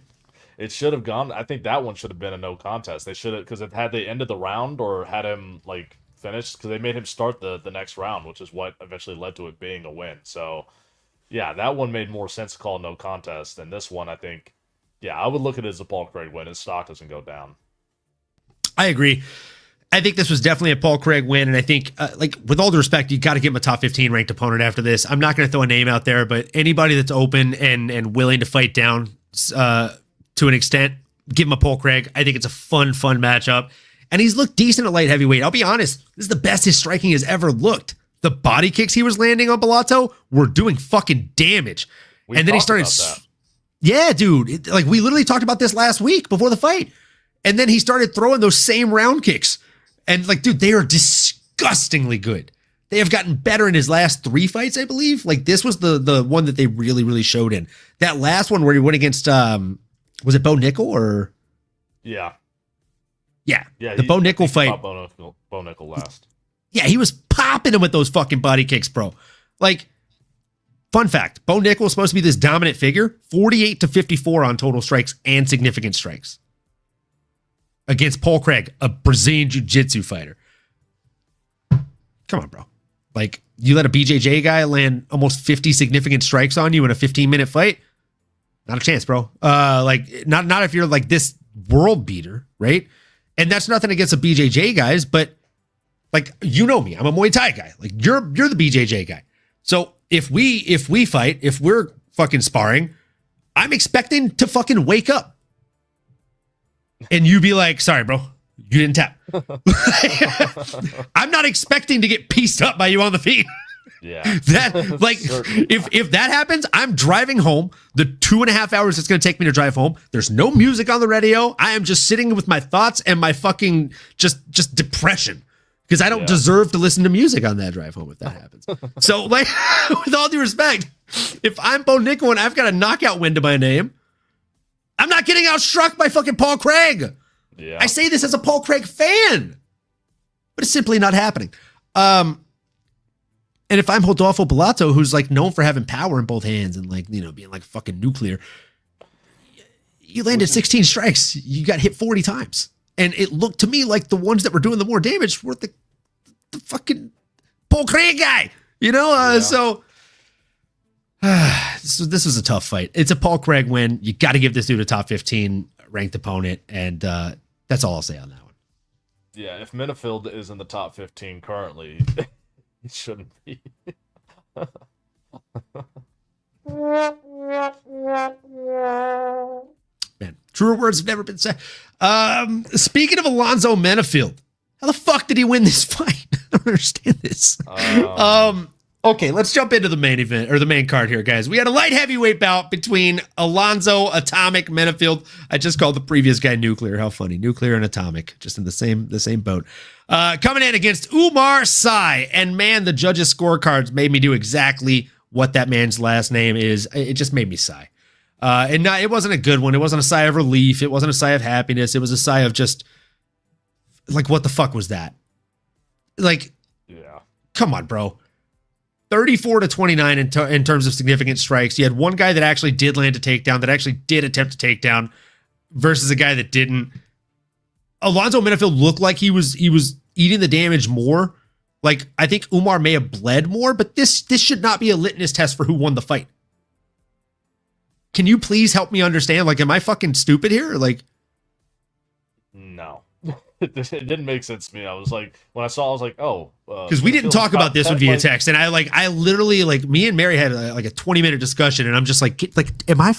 it should have gone. I think that one should have been a no contest. They should have, because had they ended the round or had him like finished, because they made him start the next round, which is what eventually led to it being a win. So yeah, that one made more sense to call no contest than this one. I think, yeah, I would look at it as a Paul Craig win. His stock doesn't go down. I agree. I think this was definitely a Paul Craig win, and I think, like, with all due respect, you got to give him a top 15 ranked opponent after this. I'm not going to throw a name out there, but anybody that's open and willing to fight down to an extent, give him a Paul Craig. I think it's a fun matchup, and he's looked decent at light heavyweight. I'll be honest, this is the best his striking has ever looked. The body kicks he was landing on Bellato were doing fucking damage, and then he started. Yeah, dude, like we literally talked about this last week before the fight, and then he started throwing those same round kicks. And like, dude, they are disgustingly good. They have gotten better in his last 3 fights, I believe. Like this was the one that they really showed in. That last one where he went against, was it Bo Nickel or? Yeah. The Bo Nickel fight. Bo Nickel last. Yeah, he was popping him with those fucking body kicks, bro. Like, fun fact, Bo Nickel was supposed to be this dominant figure, 48-54 on total strikes and significant strikes. Against Paul Craig, a Brazilian jiu-jitsu fighter. Come on, bro. Like, you let a BJJ guy land almost 50 significant strikes on you in a 15-minute fight? Not a chance, bro. Like, not if you're like this world beater, right? And that's nothing against the BJJ guys, but like, you know me, I'm a Muay Thai guy. Like, you're the BJJ guy. So if we fight, if we're fucking sparring, I'm expecting to fucking wake up. And you be like, sorry, bro, you didn't tap. I'm not expecting to get pieced up by you on the feet. Yeah. That like if that happens, I'm driving home. The 2.5 hours it's gonna take me to drive home. There's no music on the radio. I am just sitting with my thoughts and my fucking just depression. Because I don't deserve to listen to music on that drive home if that happens. So, like, with all due respect, if I'm Bo Nickel and I've got a knockout win to my name, I'm not getting outstruck by fucking Paul Craig. Yeah. I say this as a Paul Craig fan, but it's simply not happening. And if I'm Rodolfo Bellato, who's like known for having power in both hands and like, you know, being like fucking nuclear, you landed 16 strikes. You got hit 40 times. And it looked to me like the ones that were doing the more damage were the fucking Paul Craig guy, you know? So this was a tough fight. It's a Paul Craig win. You got to give this dude a top 15 ranked opponent. And that's all I'll say on that one. Yeah, if Minifield is in the top 15 currently, he shouldn't be. Man, truer words have never been said. Speaking of Alonzo Menifield, how the fuck did he win this fight? I don't understand this. Okay, let's jump into the main event or the main card here, guys. We had a light heavyweight bout between Alonzo Atomic Menifield. I just called the previous guy Nuclear. How funny. Nuclear and Atomic, just in the same boat. Coming in against Umar Sy. And man, the judges' scorecards made me do exactly what that man's last name is. It just made me sigh. And it wasn't a good one. It wasn't a sigh of relief. It wasn't a sigh of happiness. It was a sigh of just, like, what the fuck was that? Like, yeah, come on, bro. 34-29 in terms of significant strikes. You had one guy that actually did land a takedown, that actually did attempt a takedown, versus a guy that didn't. Alonzo Menifield looked like he was eating the damage more. Like, I think Umar may have bled more, but this should not be a litmus test for who won the fight. Can you please help me understand? Like, am I fucking stupid here? Like, no. It didn't make sense to me. I was like, when I saw, I was like, oh, because we didn't talk about this one via text, and I literally, like, me and Mary had like a 20-minute discussion, and I'm just like, am I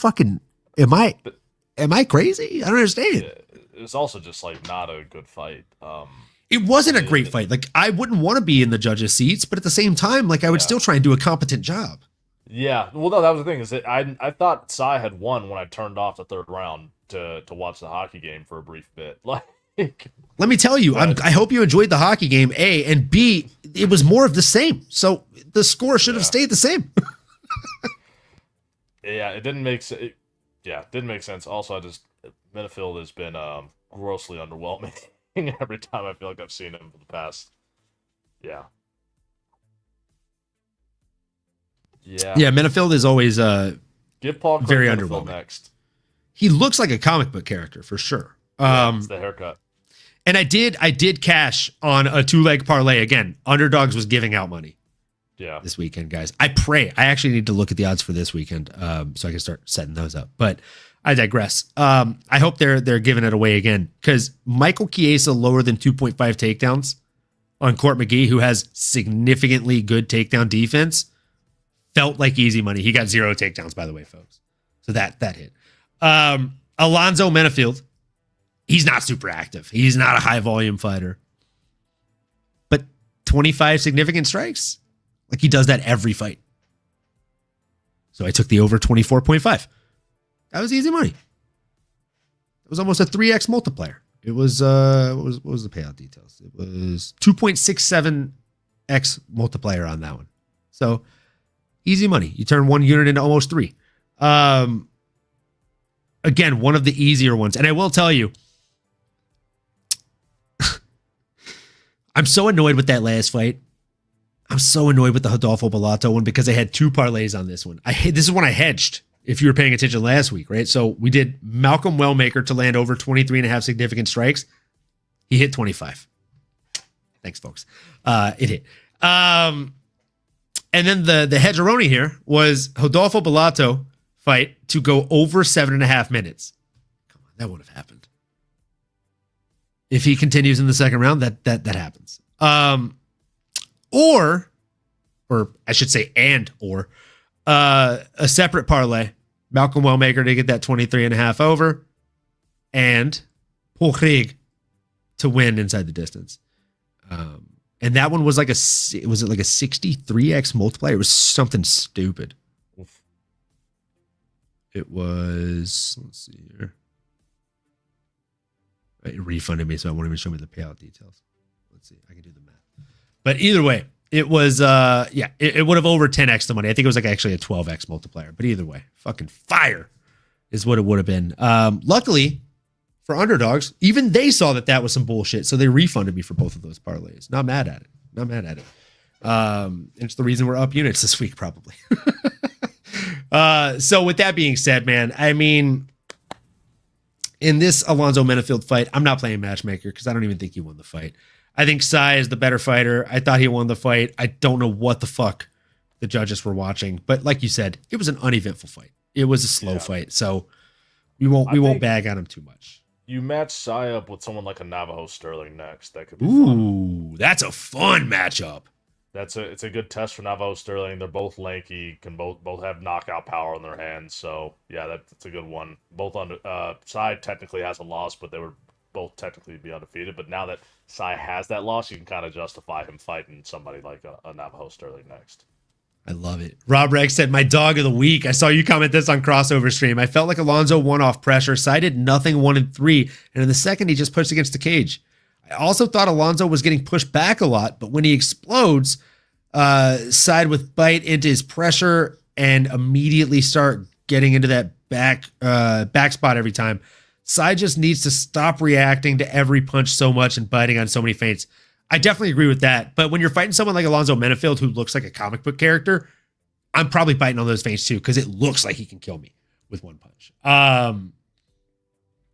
crazy? I don't understand. It was also just like not a good fight. It wasn't a great fight. Like, I wouldn't want to be in the judges' seats, but at the same time, like, I would still try and do a competent job. Yeah, well, no, that was the thing. Is that I thought Sy had won when I turned off the third round to watch the hockey game for a brief bit. Like, let me tell you, I hope you enjoyed the hockey game, A, and B, it was more of the same. So the score should have stayed the same. Yeah, it didn't make sense. Didn't make sense. Also, Menifield has been grossly underwhelming every time I feel like I've seen him for the past. Yeah, Menifield is always give Paul Craig very Menifield underwhelming next. he looks like a comic book character for sure. It's the haircut. And I did cash on a 2-leg parlay again. Underdogs was giving out money. Yeah. This weekend, guys. I actually need to look at the odds for this weekend, so I can start setting those up. But I digress. I hope they're giving it away again, because Michael Chiesa lower than 2.5 takedowns on Court McGee, who has significantly good takedown defense, felt like easy money. He got 0 takedowns, by the way, folks. So that hit. Alonzo Menafield, he's not super active. He's not a high volume fighter, but 25 significant strikes. Like, he does that every fight. So I took the over 24.5. That was easy money. It was almost a 3x multiplier. It was, what was the payout details? It was 2.67x multiplier on that one. So easy money. You turn 1 unit into almost 3. Again, one of the easier ones. And I will tell you, I'm so annoyed with that last fight. I'm so annoyed with the Rodolfo Bellato one, because I had 2 parlays on this one. This is one I hedged, if you were paying attention last week, right? So we did Malcolm Wellmaker to land over 23.5 significant strikes. He hit 25. Thanks, folks. It hit. And then the hedgeroni here was Rodolfo Bellato fight to go over 7.5 minutes. Come on, that would have happened. If he continues in the second round, that happens. Or I should say, a separate parlay, Malcolm Wellmaker to get that 23.5 over, and Paul Krieg to win inside the distance. And that one was like was it like a 63x multiplier? It was something stupid. Oof. It was, let's see here. It refunded me, so it won't even show me the payout details. Let's see. I can do the math. But either way, it was, it would have over 10x the money. I think it was like actually a 12x multiplier. But either way, fucking fire is what it would have been. Luckily for underdogs, even they saw that was some bullshit, so they refunded me for both of those parlays. Not mad at it. It's the reason we're up units this week, probably. So with that being said, man, I mean, in this Alonzo Menafield fight, I'm not playing matchmaker because I don't even think he won the fight. I think Sai is the better fighter. I thought he won the fight. I don't know what the fuck the judges were watching, but like you said, it was an uneventful fight. It was a slow fight, so we won't bag on him too much. You match Sai up with someone like a Navajo Sterling next. That could be fun. That's a fun matchup. It's a good test for Navajo Sterling. They're both lanky, can both have knockout power in their hands. So yeah, that's a good one. Both Sai technically has a loss, but they were both technically be undefeated. But now that Sai has that loss, you can kind of justify him fighting somebody like a Navajo Sterling next. I love it. Rob Rex said, my dog of the week. I saw you comment this on Crossover Stream. I felt like Alonzo won off pressure. Sai did nothing 1 and 3. And in the second, he just pushed against the cage. I also thought Alonzo was getting pushed back a lot, but when he explodes, side with bite into his pressure and immediately start getting into that back spot every time. Sai just needs to stop reacting to every punch so much and biting on so many feints. I definitely agree with that. But when you're fighting someone like Alonzo Menafield, who looks like a comic book character, I'm probably biting on those feints too, because it looks like he can kill me with one punch.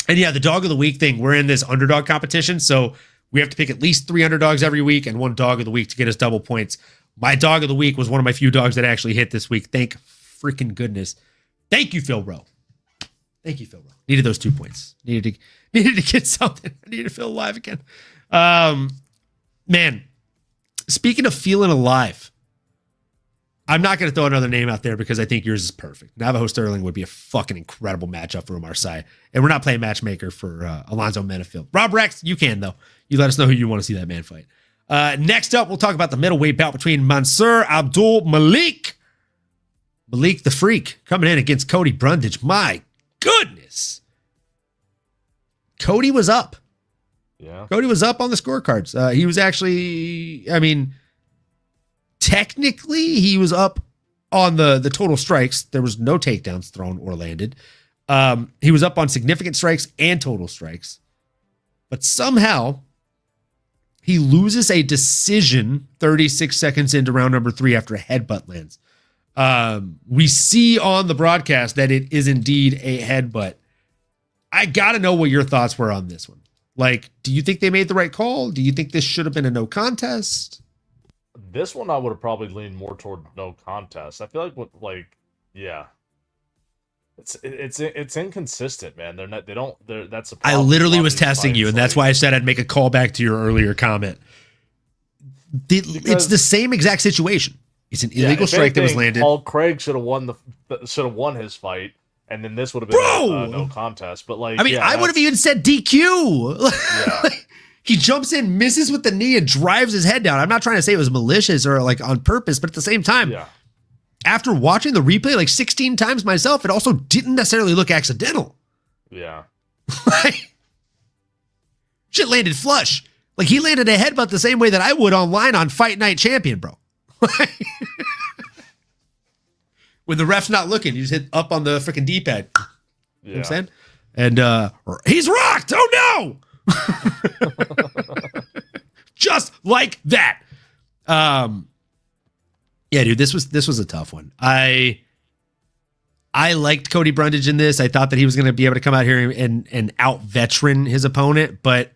And yeah, the dog of the week thing, we're in this underdog competition, so we have to pick at least 3 underdogs every week and 1 dog of the week to get us double points. My dog of the week was one of my few dogs that actually hit this week. Thank freaking goodness. Thank you, Phil Rowe. Thank you, Phil Rowe. Needed those 2 points. Needed to get something. I needed to feel alive again. Man, speaking of feeling alive, I'm not going to throw another name out there because I think yours is perfect. Navajo Sterling would be a fucking incredible matchup for Umar Sai. And we're not playing matchmaker for Alonzo Menafield. Rob Rex, you can, though. You let us know who you want to see that man fight. Next up, we'll talk about the middleweight bout between Mansour Abdul Malik. Malik the Freak coming in against Cody Brundage. My goodness. Cody was up. Yeah. Cody was up on the scorecards. He was actually, technically he was up on the total strikes. There was no takedowns thrown or landed. He was up on significant strikes and total strikes. But somehow he loses a decision 36 seconds into round number 3 after a headbutt lands. We see on the broadcast that it is indeed a headbutt. I got to know what your thoughts were on this one. Like, do you think they made the right call? Do you think this should have been a no contest? This one I would have probably leaned more toward no contest. I feel like yeah. It's inconsistent, man. That's a I problem. literally was testing you, and that's why I said I'd make a call back to your earlier comment. It's the same exact situation. It's an illegal strike that was landed. Paul Craig should have won his fight, and then this would have been a no contest. But like, I mean, I would have even said DQ. Yeah. He jumps in, misses with the knee, and drives his head down. I'm not trying to say it was malicious or like on purpose, but at the same time, after watching the replay like 16 times myself, it also didn't necessarily look accidental. Yeah. Shit landed flush. Like he landed a headbutt the same way that I would online on Fight Night Champion, bro. When the ref's not looking, you just hit up on the freaking D-pad. You know what I'm saying? And he's rocked. Oh no. Just like that. Yeah, dude, this was a tough one. I liked Cody Brundage in this. I thought that he was going to be able to come out here and out veteran his opponent, but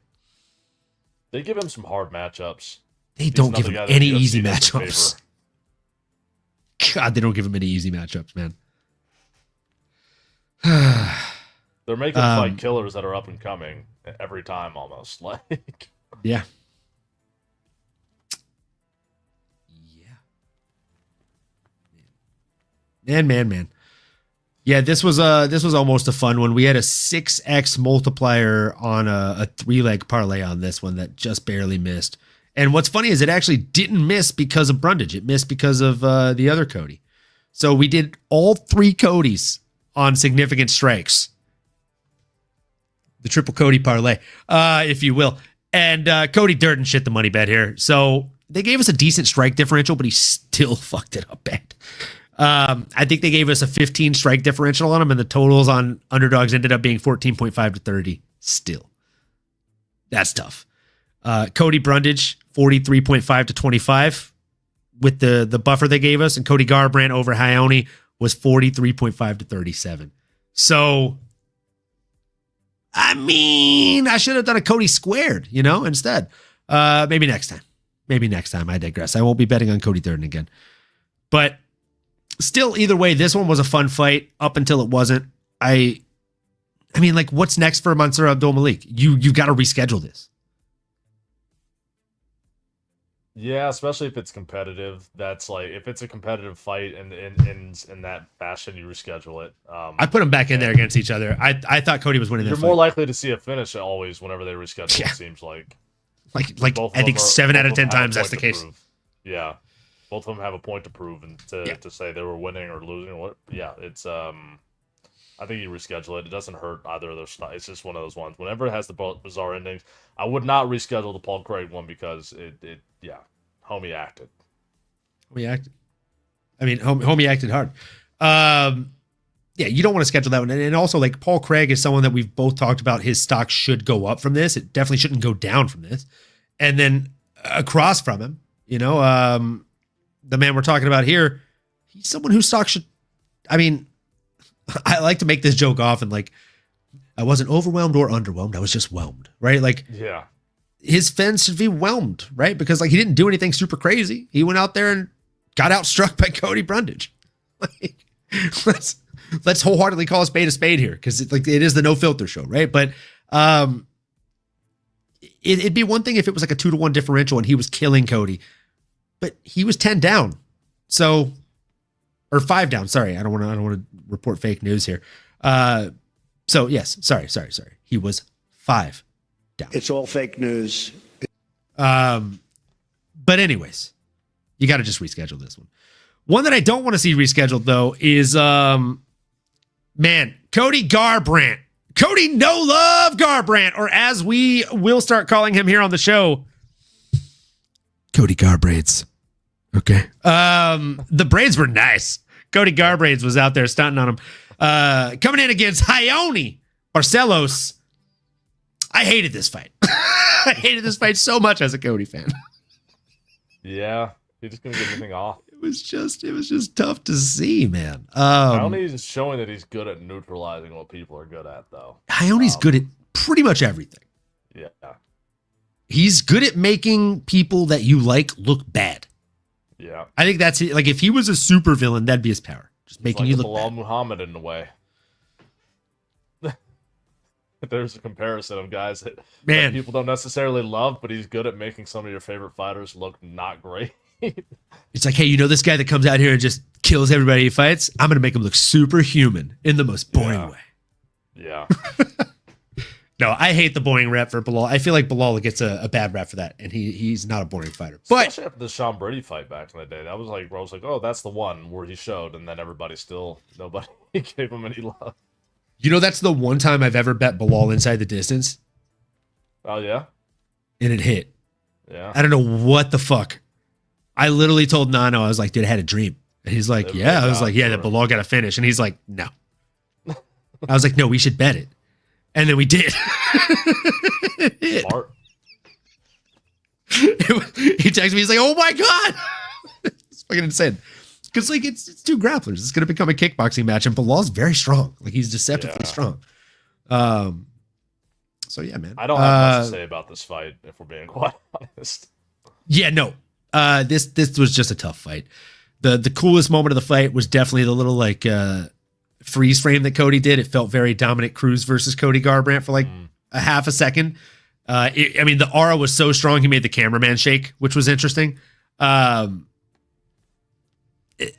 they give him some hard matchups. They don't give him any easy matchups. God, they don't give him any easy matchups, man. They're making fight killers that are up and coming every time, almost. Like, yeah. Man. Yeah, this was almost a fun one. We had a 6x multiplier on a 3-leg parlay on this one that just barely missed. And what's funny is it actually didn't miss because of Brundage. It missed because of the other Cody. So we did all 3 Codys on significant strikes. The triple Cody parlay, if you will. And Cody Durden shit the money bet here. So they gave us a decent strike differential, but he still fucked it up bad. I think they gave us a 15 strike differential on him, and the totals on underdogs ended up being 14.5 to 30. Still, that's tough. Cody Brundage, 43.5 to 25 with the buffer they gave us, and Cody Garbrandt over Ione was 43.5 to 37. So, I mean, I should have done a Cody squared, instead. Maybe next time. I digress. I won't be betting on Cody Durden again. But still, either way, this one was a fun fight up until it wasn't. I mean, like, what's next for Mansour Abdul-Malik? You got to reschedule this. Yeah, especially if it's competitive. That's like, if it's a competitive fight and in that fashion, you reschedule it. I put them back in there against each other. I thought Cody was winning. You're more likely to see a finish always whenever they reschedule. It seems like I think 7 out of 10 times that's the case. Prove. Yeah, both of them have a point to prove and to say they were winning or losing or what. Yeah, it's I think you reschedule it. It doesn't hurt either of those. It's just one of those ones. Whenever it has the bizarre endings, I would not reschedule the Paul Craig one because homie acted. I mean, homie acted hard. Yeah, you don't want to schedule that one. And also, like, Paul Craig is someone that we've both talked about. His stock should go up from this. It definitely shouldn't go down from this. And then across from him, the man we're talking about here, he's someone whose stock should, I mean, I like to make this joke often, like, I wasn't overwhelmed or underwhelmed. I was just whelmed, right? Like, yeah, his fans should be whelmed, right? Because, like, he didn't do anything super crazy. He went out there and got outstruck by Cody Brundage. Like, let's wholeheartedly call a spade here, because it is the no filter show, right? But it'd be one thing if it was like a 2-1 differential and he was killing Cody, but he was 10 down, or 5 down. Sorry, I don't want to report fake news here. So yes, sorry. He was 5 down. It's all fake news. But anyways, you got to just reschedule this one. One that I don't want to see rescheduled though is Cody Garbrandt. Cody No Love Garbrandt, or as we will start calling him here on the show, Cody Garbraids. Okay. The braids were nice. Cody Garbraids was out there stunting on him. Coming in against Ione Barcelos. I hated this fight. I hated this fight so much as a Cody fan. Yeah, he just couldn't get anything off. It was just tough to see, man. Ioni's showing that he's good at neutralizing what people are good at, though. Ioni's good at pretty much everything. Yeah. He's good at making people that you like look bad. Yeah. I think that's it. Like, if he was a super villain, that'd be his power. Just making you look Bilal bad. Muhammad in a way. There's a comparison of guys that people don't necessarily love, but he's good at making some of your favorite fighters look not great. It's like, hey, you know this guy that comes out here and just kills everybody he fights? I'm going to make him look superhuman in the most boring way. Yeah. No, I hate the boring rep for Bilal. I feel like Bilal gets a bad rep for that, and he's not a boring fighter. But especially after the Sean Brady fight back in the day, that was like, where I was like, oh, that's the one where he showed, and then nobody gave him any love. You know, that's the one time I've ever bet Bilal inside the distance. Oh, yeah? And it hit. Yeah. I don't know what the fuck. I literally told Nano, I was like, dude, I had a dream. And he's like, yeah. I was like, yeah, that Bilal got to finish. And he's like, no. I was like, no, we should bet it. And then we did. Smart. He texted me, he's like, oh my God. It's fucking insane. Because like it's two grapplers. It's gonna become a kickboxing match, and Bilal's very strong. Like he's deceptively strong. So yeah, man. I don't have much to say about this fight, if we're being quite honest. Yeah, no. This was just a tough fight. The coolest moment of the fight was definitely the little like freeze frame that Cody did. It felt very Dominic Cruz versus Cody Garbrandt for like a half a second. I mean, the aura was so strong he made the cameraman shake, which was interesting.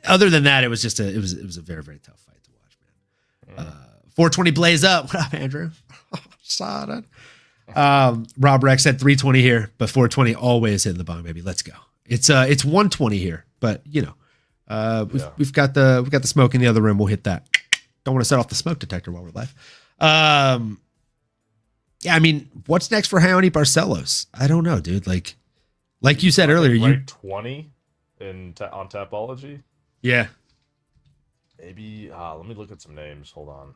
Other than that, it was just it was a very, very tough fight to watch, man. 420 blaze up. What up, Andrew? Saw that. Rob Rex said 320 here, but 420 always hitting the bong, baby. Let's go. It's 120 here, but you know, we've got the smoke in the other room. We'll hit that. Don't want to set off the smoke detector while we're live. Yeah, I mean, what's next for Raoni Barcelos? I don't know, dude. Like you said earlier, you 20 on Tapology. Yeah. Maybe. Let me look at some names. Hold on.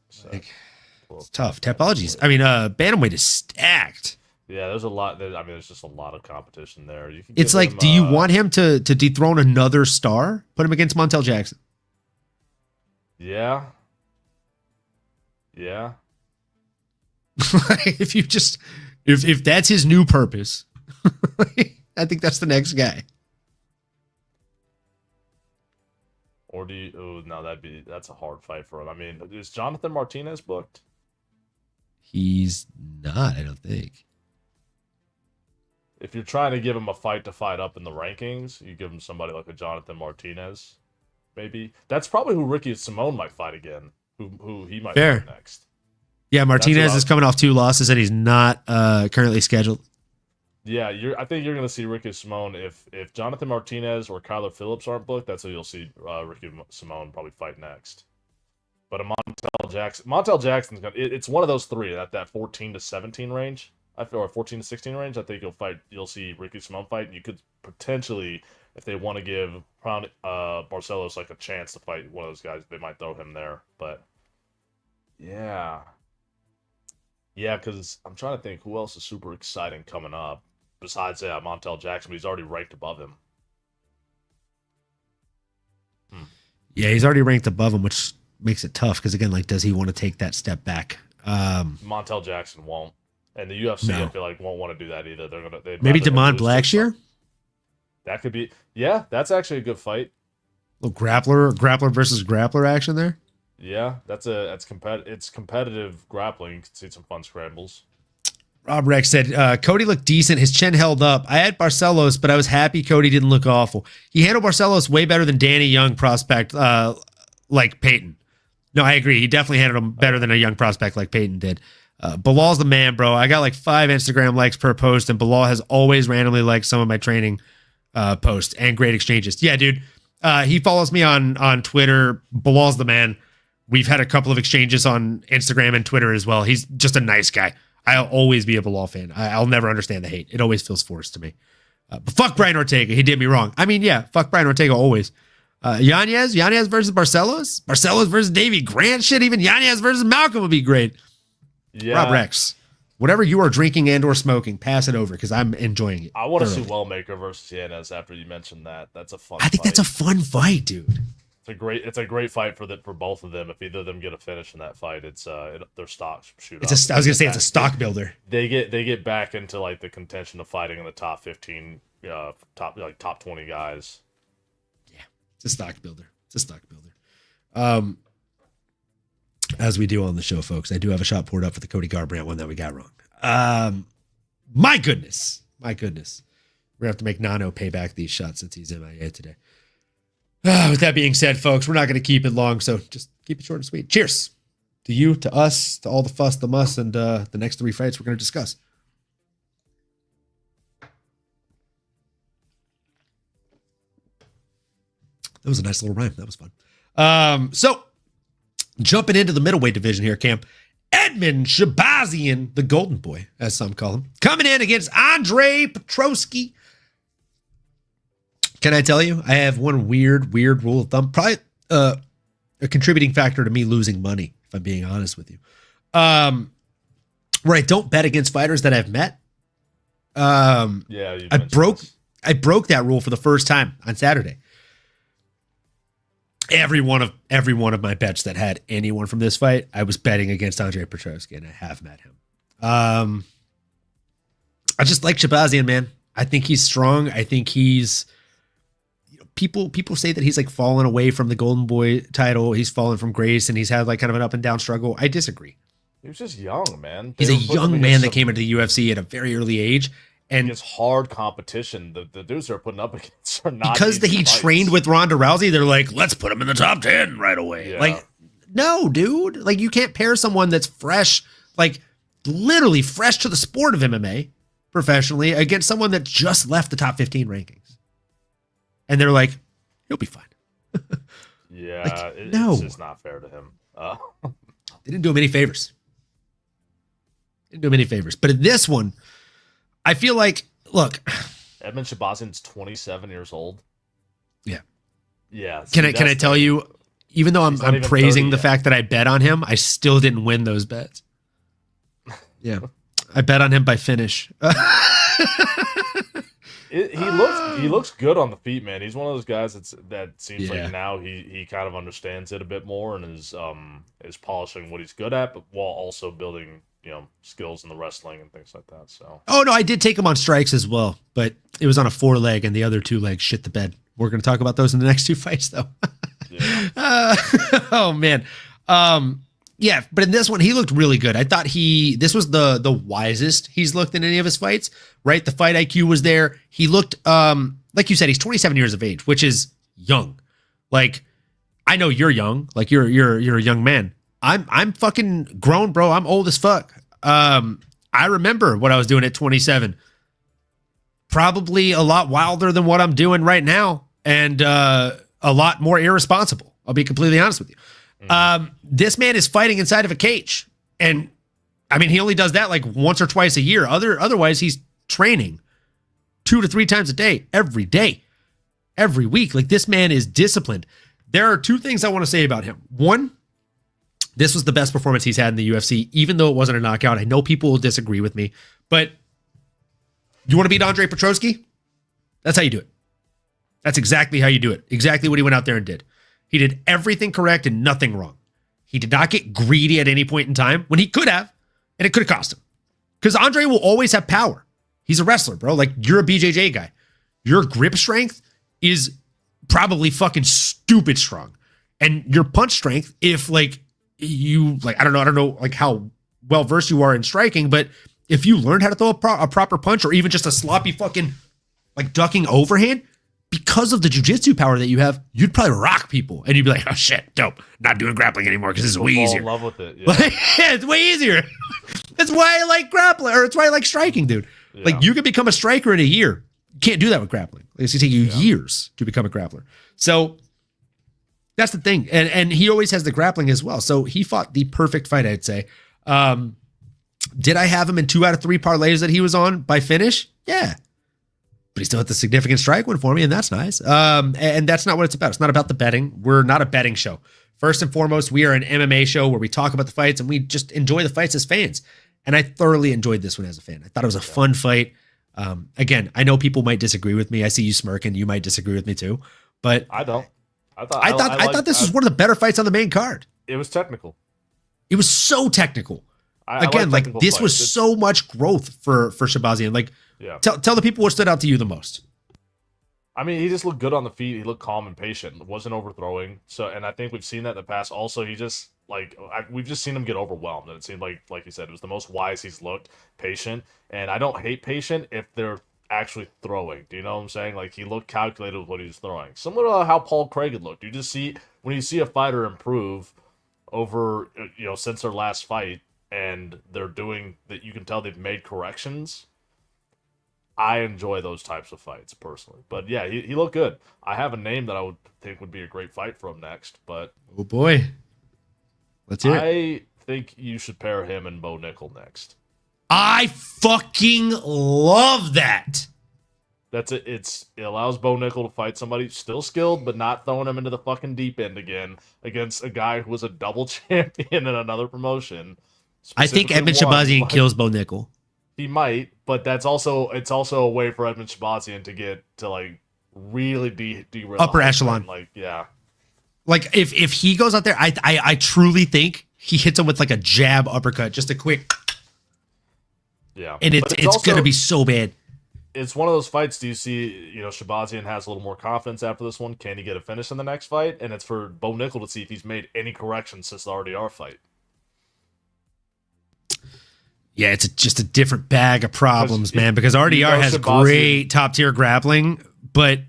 So, it's tough. Tapology's. I mean, bantamweight is stacked. Yeah, there's a lot. There's just a lot of competition there. It's like, do you want him to dethrone another star? Put him against Montel Jackson. Yeah. Yeah. if that's his new purpose, I think that's the next guy. Or do you? Oh no, that's a hard fight for him. I mean, is Jonathan Martinez booked? He's not. I don't think. If you're trying to give him a fight to fight up in the rankings, you give him somebody like a Jonathan Martinez. Maybe that's probably who Ricky Simone might fight again. Who he might fight next. Yeah, Martinez is coming off 2 losses and he's not currently scheduled. Yeah, I think you're going to see Ricky Simone if Jonathan Martinez or Kyler Phillips aren't booked. That's who you'll see Ricky Simone probably fight next. But a Montel Jackson's going. It's one of those three that 14 to 17 range. I feel, or 14 to 16 range. I think you'll see Ricky Simone fight. And you could potentially, if they want to give Barcelos like a chance to fight one of those guys, they might throw him there. But yeah, because I'm trying to think who else is super exciting coming up besides Montel Jackson. But he's already ranked above him. Yeah, he's already ranked above him, which makes it tough because again, like, does he want to take that step back? Montel Jackson won't. And the UFC, I feel like, won't want to do that either. Maybe Damon Blackshear? That could be. Yeah, that's actually a good fight. Little grappler versus grappler action there. Yeah, it's competitive grappling. You can see some fun scrambles. Rob Rex said, Cody looked decent. His chin held up. I had Barcelos, but I was happy Cody didn't look awful. He handled Barcelos way better than Danny Young prospect like Peyton. No, I agree. He definitely handled him better than a young prospect like Peyton did. Bilal's the man, bro. I got like 5 Instagram likes per post, and Bilal has always randomly liked some of my training posts and great exchanges. Yeah, dude. He follows me on Twitter. Bilal's the man. We've had a couple of exchanges on Instagram and Twitter as well. He's just a nice guy. I'll always be a Bilal fan. I'll never understand the hate. It always feels forced to me. But fuck Brian Ortega. He did me wrong. I mean, yeah, fuck Brian Ortega always. Yanez versus Barcelos versus Davey Grant. Shit, even Yanez versus Malcolm would be great. Yeah. Rob Rex. Whatever you are drinking and or smoking, pass it over because I'm enjoying it. I want to see thoroughly. Wellmaker versus Yanez after you mentioned that. That's a fun I think fight. that's a fun fight, dude. It's a great fight for both of them. If either of them get a finish in that fight, it's their stocks shoot up. I was gonna say it's a stock builder. They get back into like the contention of fighting in the top 15, top 20 guys. Yeah, it's a stock builder. It's a stock builder. As we do on the show, folks, I do have a shot poured up for the Cody Garbrandt one that we got wrong. My goodness. We're gonna have to make Nano pay back these shots since he's MIA today. With that being said, folks, we're not going to keep it long, so just keep it short and sweet. Cheers to you, to us, to all the fuss, the muss, and the next 3 fights we're going to discuss. That was a nice little rhyme. That was fun. So, jumping into the middleweight division here, Cam. Edmund Shabazian, the golden boy, as some call him, coming in against Andre Petroski. Can I tell you, I have one weird rule of thumb, probably a contributing factor to me losing money, if I'm being honest with you. Where I don't bet against fighters that I've met. I broke that rule for the first time on Saturday. Every one of my bets that had anyone from this fight, I was betting against Andre Petroski, and I have met him. I just like Shabazian, man. I think he's strong. I think he's people say that he's like fallen away from the Golden Boy title. He's fallen from grace, and he's had like kind of an up and down struggle. I disagree. He was just young, man. He's a young man that came into the UFC at a very early age. And it's hard competition. The dudes they're putting up against are not because he fights. trained with Ronda Rousey. They're like, let's put him in the top 10 right away. Yeah. Like, no, dude. Like, you can't pair someone that's fresh, like literally fresh to the sport of MMA professionally against someone that just left the top 15 rankings. And they're like, he'll be fine. Yeah, like, it's just not fair to him. They didn't do him any favors. But in this one, I feel like, look, Edmund Shabazian's 27 years old. Yeah. Yeah. Can I tell you, even though I'm praising the fact that I bet on him, I still didn't win those bets. Yeah. I bet on him by finish. He looks good on the feet, man. He's one of those guys that seems Yeah. like now he kind of understands it a bit more and is polishing what he's good at, but while also building skills in the wrestling and things like that. So. Oh no, I did take him on strikes as well, but it was on a 4-leg, and the other 2 legs shit the bed. We're going to talk about those in the next 2 fights, though. Yeah. Oh man, yeah. But in this one, he looked really good. I thought this was the wisest he's looked in any of his fights. Right, the fight IQ was there. He looked like you said, he's 27 years of age, which is young. Like, I know you're young. Like you're a young man. I'm fucking grown, bro. I'm old as fuck. I remember what I was doing at 27. Probably a lot wilder than what I'm doing right now, and a lot more irresponsible. I'll be completely honest with you. This man is fighting inside of a cage, and I mean, he only does that like once or twice a year. Otherwise, he's training 2 to 3 times a day, every week. Like, this man is disciplined. There are 2 things I want to say about him. One, this was the best performance he's had in the UFC, even though it wasn't a knockout. I know people will disagree with me, but you want to beat Andre Petroski? That's how you do it. That's exactly how you do it. Exactly what he went out there and did. He did everything correct and nothing wrong. He did not get greedy at any point in time when he could have, and it could have cost him. Because Andre will always have power. He's a wrestler, bro. Like, you're a BJJ guy. Your grip strength is probably fucking stupid strong. And your punch strength, if like, I don't know like how well versed you are in striking, but if you learned how to throw a proper punch, or even just a sloppy fucking like ducking overhand, because of the jiu-jitsu power that you have, you'd probably rock people, and you'd be like, oh shit, dope, not doing grappling anymore because this is way easier. In love with it. Yeah. Like, yeah, it's way easier. That's why I like grappling, or it's why I like striking, dude. Yeah. Like, you can become a striker in a year. You can't do that with grappling. It's gonna take you years to become a grappler. So that's the thing. And he always has the grappling as well. So he fought the perfect fight, I'd say. Did I have him in 2 out of 3 parlays that he was on by finish? Yeah. But he still hit the significant strike one for me, and that's nice. And that's not what it's about. It's not about the betting. We're not a betting show. First and foremost, we are an MMA show where we talk about the fights and we just enjoy the fights as fans. And I thoroughly enjoyed this one as a fan. I thought it was a fun fight. Again, I know people might disagree with me. I see you smirking. You might disagree with me too, but I don't. I thought this was one of the better fights on the main card. It was technical. It was so technical. Again, like this was so mumuch growth for Shabazian. Like, tell the people what stood out to you the most. I mean, he just looked good on the feet. He looked calm and patient. Wasn't overthrowing. So, and I think we've seen that in the past. Also, he just we've just seen him get overwhelmed. And it seemed like you said, it was the most wise he's looked, patient. And I don't hate patient if they're actually throwing. Do you know what I'm saying? Like, he looked calculated with what he was throwing. Similar to how Paul Craig had looked. You just see, when you see a fighter improve over, since their last fight, and they're doing that, you can tell they've made corrections. I enjoy those types of fights personally. But yeah, he looked good. I have a name that I would think would be a great fight for him next, but oh boy. Let's hear it. I think you should pair him and Bo Nickel next. I fucking love that. That's it. It allows Bo Nickel to fight somebody still skilled, but not throwing him into the fucking deep end again against a guy who was a double champion in another promotion. I think Edmund Shabazian kills Bo Nickel. He might, but it's also a way for Edmund Shabazian to get to like really derail upper echelon. Like, yeah. Like if he goes out there, I truly think he hits him with like a jab uppercut, just a quick. Yeah. And it's gonna be so bad. It's one of those fights. Do you see, Shabazian has a little more confidence after this one? Can he get a finish in the next fight? And it's for Bo Nickel to see if he's made any corrections since the RDR fight. Yeah, it's just a different bag of problems, man, because RDR has great top-tier grappling, but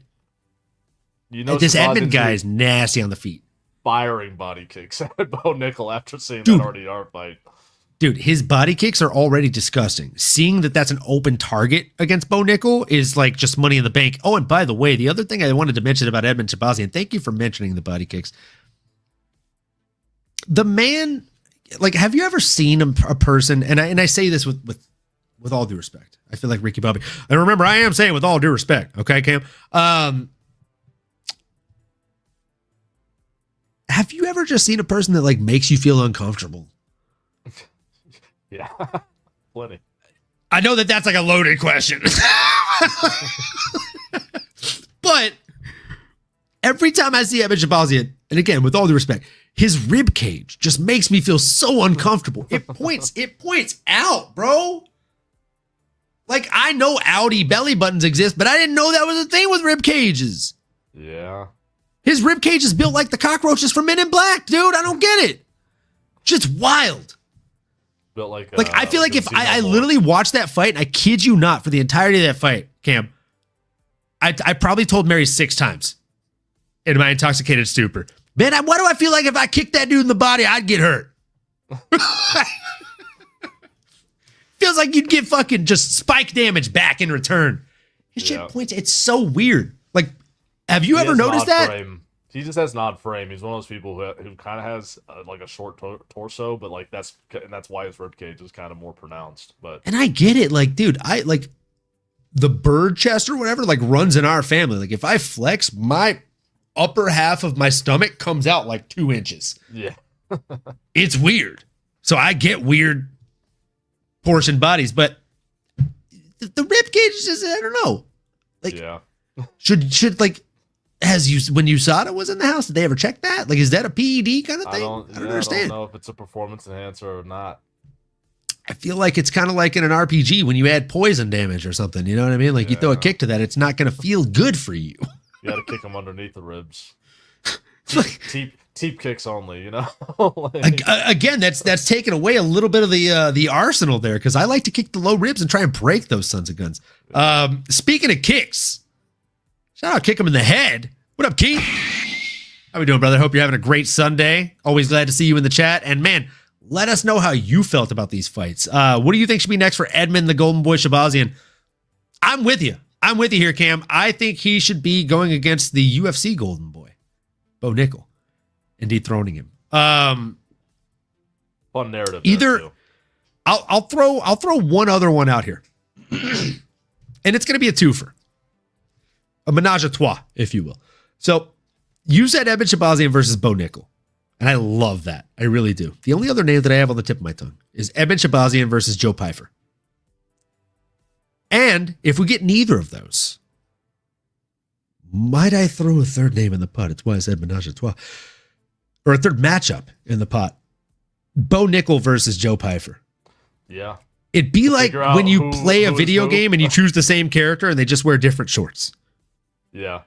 this Edmund guy is nasty on the feet. Firing body kicks at Bo Nickel after seeing that RDR fight. Dude, his body kicks are already disgusting. Seeing that that's an open target against Bo Nickel is like just money in the bank. Oh, and by the way, the other thing I wanted to mention about Edmund Shabazian, thank you for mentioning the body kicks. The man... Like, have you ever seen a person, and I say this with all due respect. I feel like Ricky Bobby. And remember, I am saying with all due respect. Okay, Cam? Have you ever just seen a person that, like, makes you feel uncomfortable? Yeah, plenty. I know that that's, like, a loaded question. But every time I see Edmund Shabazian, and again, with all due respect, his rib cage just makes me feel so uncomfortable. It points out, bro. Like, I know Audi belly buttons exist, but I didn't know that was a thing with rib cages. Yeah. His rib cage is built like the cockroaches from Men in Black, dude. I don't get it. Just wild. Built like I feel like if I literally watched that fight, and I kid you not, for the entirety of that fight, Cam, I probably told Mary 6 times in my intoxicated stupor, man, why do I feel like if I kicked that dude in the body, I'd get hurt? Feels like you'd get fucking just spike damage back in return. His shit points. It's so weird. Like, have you ever noticed that? Frame. He just has an odd frame. He's one of those people who kind of has like a short torso, but like that's why his rib cage is kind of more pronounced. But and I get it. Like, dude, I like the bird chest or whatever. Like, runs in our family. Like, if I flex, my upper half of my stomach comes out like 2 inches. Yeah. It's weird. So I get weird portion bodies, but the rib cage is just, I don't know. Like, yeah. should like, when USADA was in the house, did they ever check that? Like, is that a PED kind of thing? I don't understand. I don't know if it's a performance enhancer or not. I feel like it's kind of like in an RPG when you add poison damage or something. You know what I mean? Like, you throw a kick to that, it's not going to feel good for you. You got to kick him underneath the ribs. Teep kicks only, like, again, that's taken away a little bit of the arsenal there, because I like to kick the low ribs and try and break those sons of guns. Speaking of kicks, shout out, kick him in the head. What up, Keith? How we doing, brother? Hope you're having a great Sunday. Always glad to see you in the chat. And man, let us know how you felt about these fights. What do you think should be next for Edmund, the Golden Boy Shabazian? I'm with you. I'm with you here, Cam. I think he should be going against the UFC Golden Boy, Bo Nickel, and dethroning him. Fun narrative. Either I'll throw one other one out here, and it's going to be a twofer, a menage a trois, if you will. So you said Edmund Shabazian versus Bo Nickel. And I love that. I really do. The only other name that I have on the tip of my tongue is Edmund Shabazian versus Joe Pyfer. And if we get neither of those, might I throw a third name in the pot? It's why I said Menage a Trois. Or a third matchup in the pot. Bo Nickel versus Joe Pyfer. Yeah. It'd be like when you play a video game and you choose the same character and they just wear different shorts. Yeah.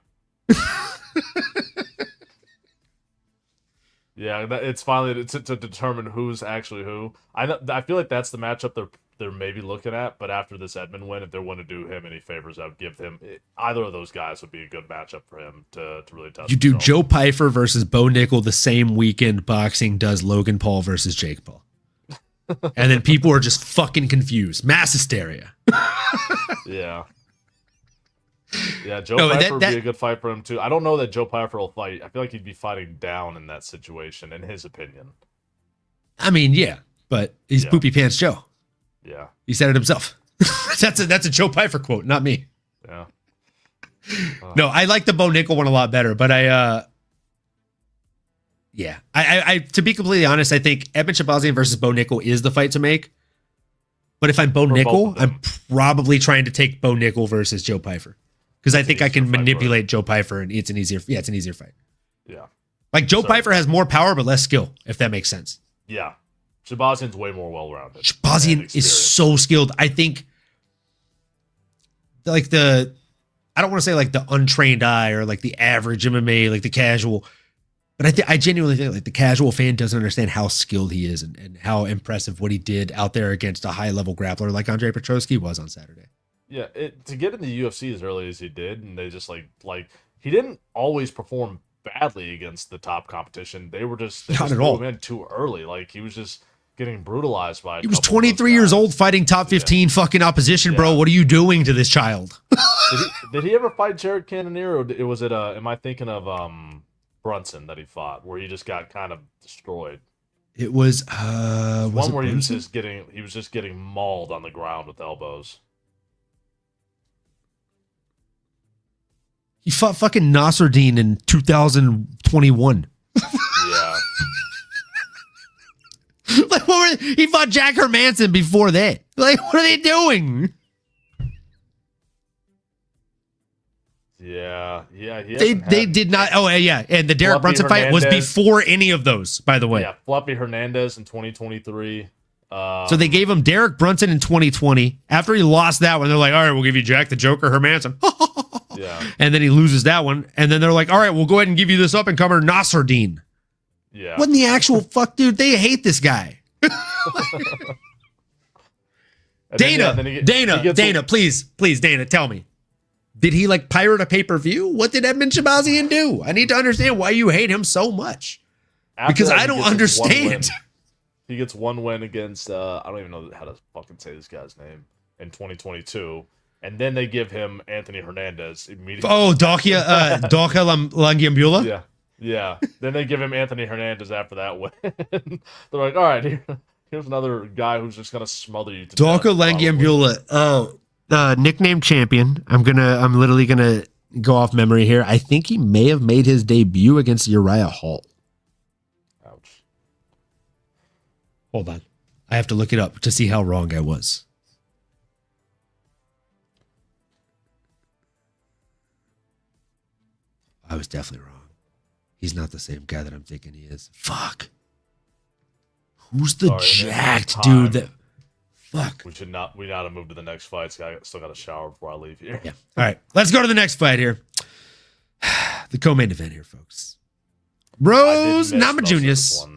Yeah, it's finally to determine who's actually who. I feel like that's the matchup they're maybe looking at, but after this Edmund win, if they want to do him any favors, I would give him either of those guys would be a good matchup for him to really test. You do Joe Pyfer versus Bo Nickel the same weekend boxing does Logan Paul versus Jake Paul. And then people are just fucking confused. Mass hysteria. Yeah. Yeah, Joe Pyfer would be a good fight for him too. I don't know that Joe Pyfer will fight. I feel like he'd be fighting down in that situation, in his opinion. I mean, yeah, but he's Poopy Pants Joe. Yeah. He said it himself. That's a Joe Pyfer quote, not me. Yeah. No, I like the Bo Nickel one a lot better, but I to be completely honest, I think Edmund Shabazian versus Bo Nickel is the fight to make. But if I'm Bo Nickel, I'm probably trying to take Bo Nickel versus Joe Pyfer. Because I think I can manipulate Joe Pyfer and it's an easier fight. Yeah. Like Joe Pyfer has more power but less skill, if that makes sense. Yeah. Shabazian's way more well-rounded. Shabazian is so skilled. I think I don't want to say like the untrained eye or like the average MMA, like the casual, but I genuinely think like the casual fan doesn't understand how skilled he is and how impressive what he did out there against a high-level grappler like Andre Petroski was on Saturday. Yeah, to get in the UFC as early as he did, and they just like he didn't always perform badly against the top competition. They not at all threw him in too early. Like he was just getting brutalized by. He was 23 years old, fighting top 15 fucking opposition, bro. What are you doing to this child? did he ever fight Jared Cannonier, or was it? Am I thinking of Brunson that he fought, where he just got kind of destroyed? It was one where Brunson? he was just getting mauled on the ground with elbows. He fought fucking Nasruddin in 2021. Yeah. Like he fought Jack Hermanson before that. Like, what are they doing? Yeah. They did not. Oh yeah, and the Derek Brunson fight was before any of those, by the way. Yeah, Floppy Hernandez in 2023. So they gave him Derek Brunson in 2020. After he lost that one, they're like, all right, we'll give you Jack the Joker Hermanson. Yeah. And then he loses that one. And then they're like, all right, we'll go ahead and give you this up and comer Nasruddin. Yeah. What in the actual fuck, dude? They hate this guy. Dana, please, Dana, tell me. Did he like pirate a pay-per-view? What did Edmund Shabazian do? I need to understand why you hate him so much. Because I don't understand. He gets one win against, I don't even know how to fucking say this guy's name, in 2022. And then they give him Anthony Hernandez immediately. Oh, Doka Langiambula? Yeah. Yeah. Then they give him Anthony Hernandez after that win. They're like, all right, here's another guy who's just going to smother you to Doka death, Langiambula. Nickname champion. I'm literally going to go off memory here. I think he may have made his debut against Uriah Hall. Ouch. Hold on. I have to look it up to see how wrong I was. I was definitely wrong. He's not the same guy that I'm thinking he is. Fuck. Who's the jacked dude that... Fuck. We gotta move to the next fight. I still got to shower before I leave here. Yeah. All right. Let's go to the next fight here. The co-main event here, folks. Rose Namajunas.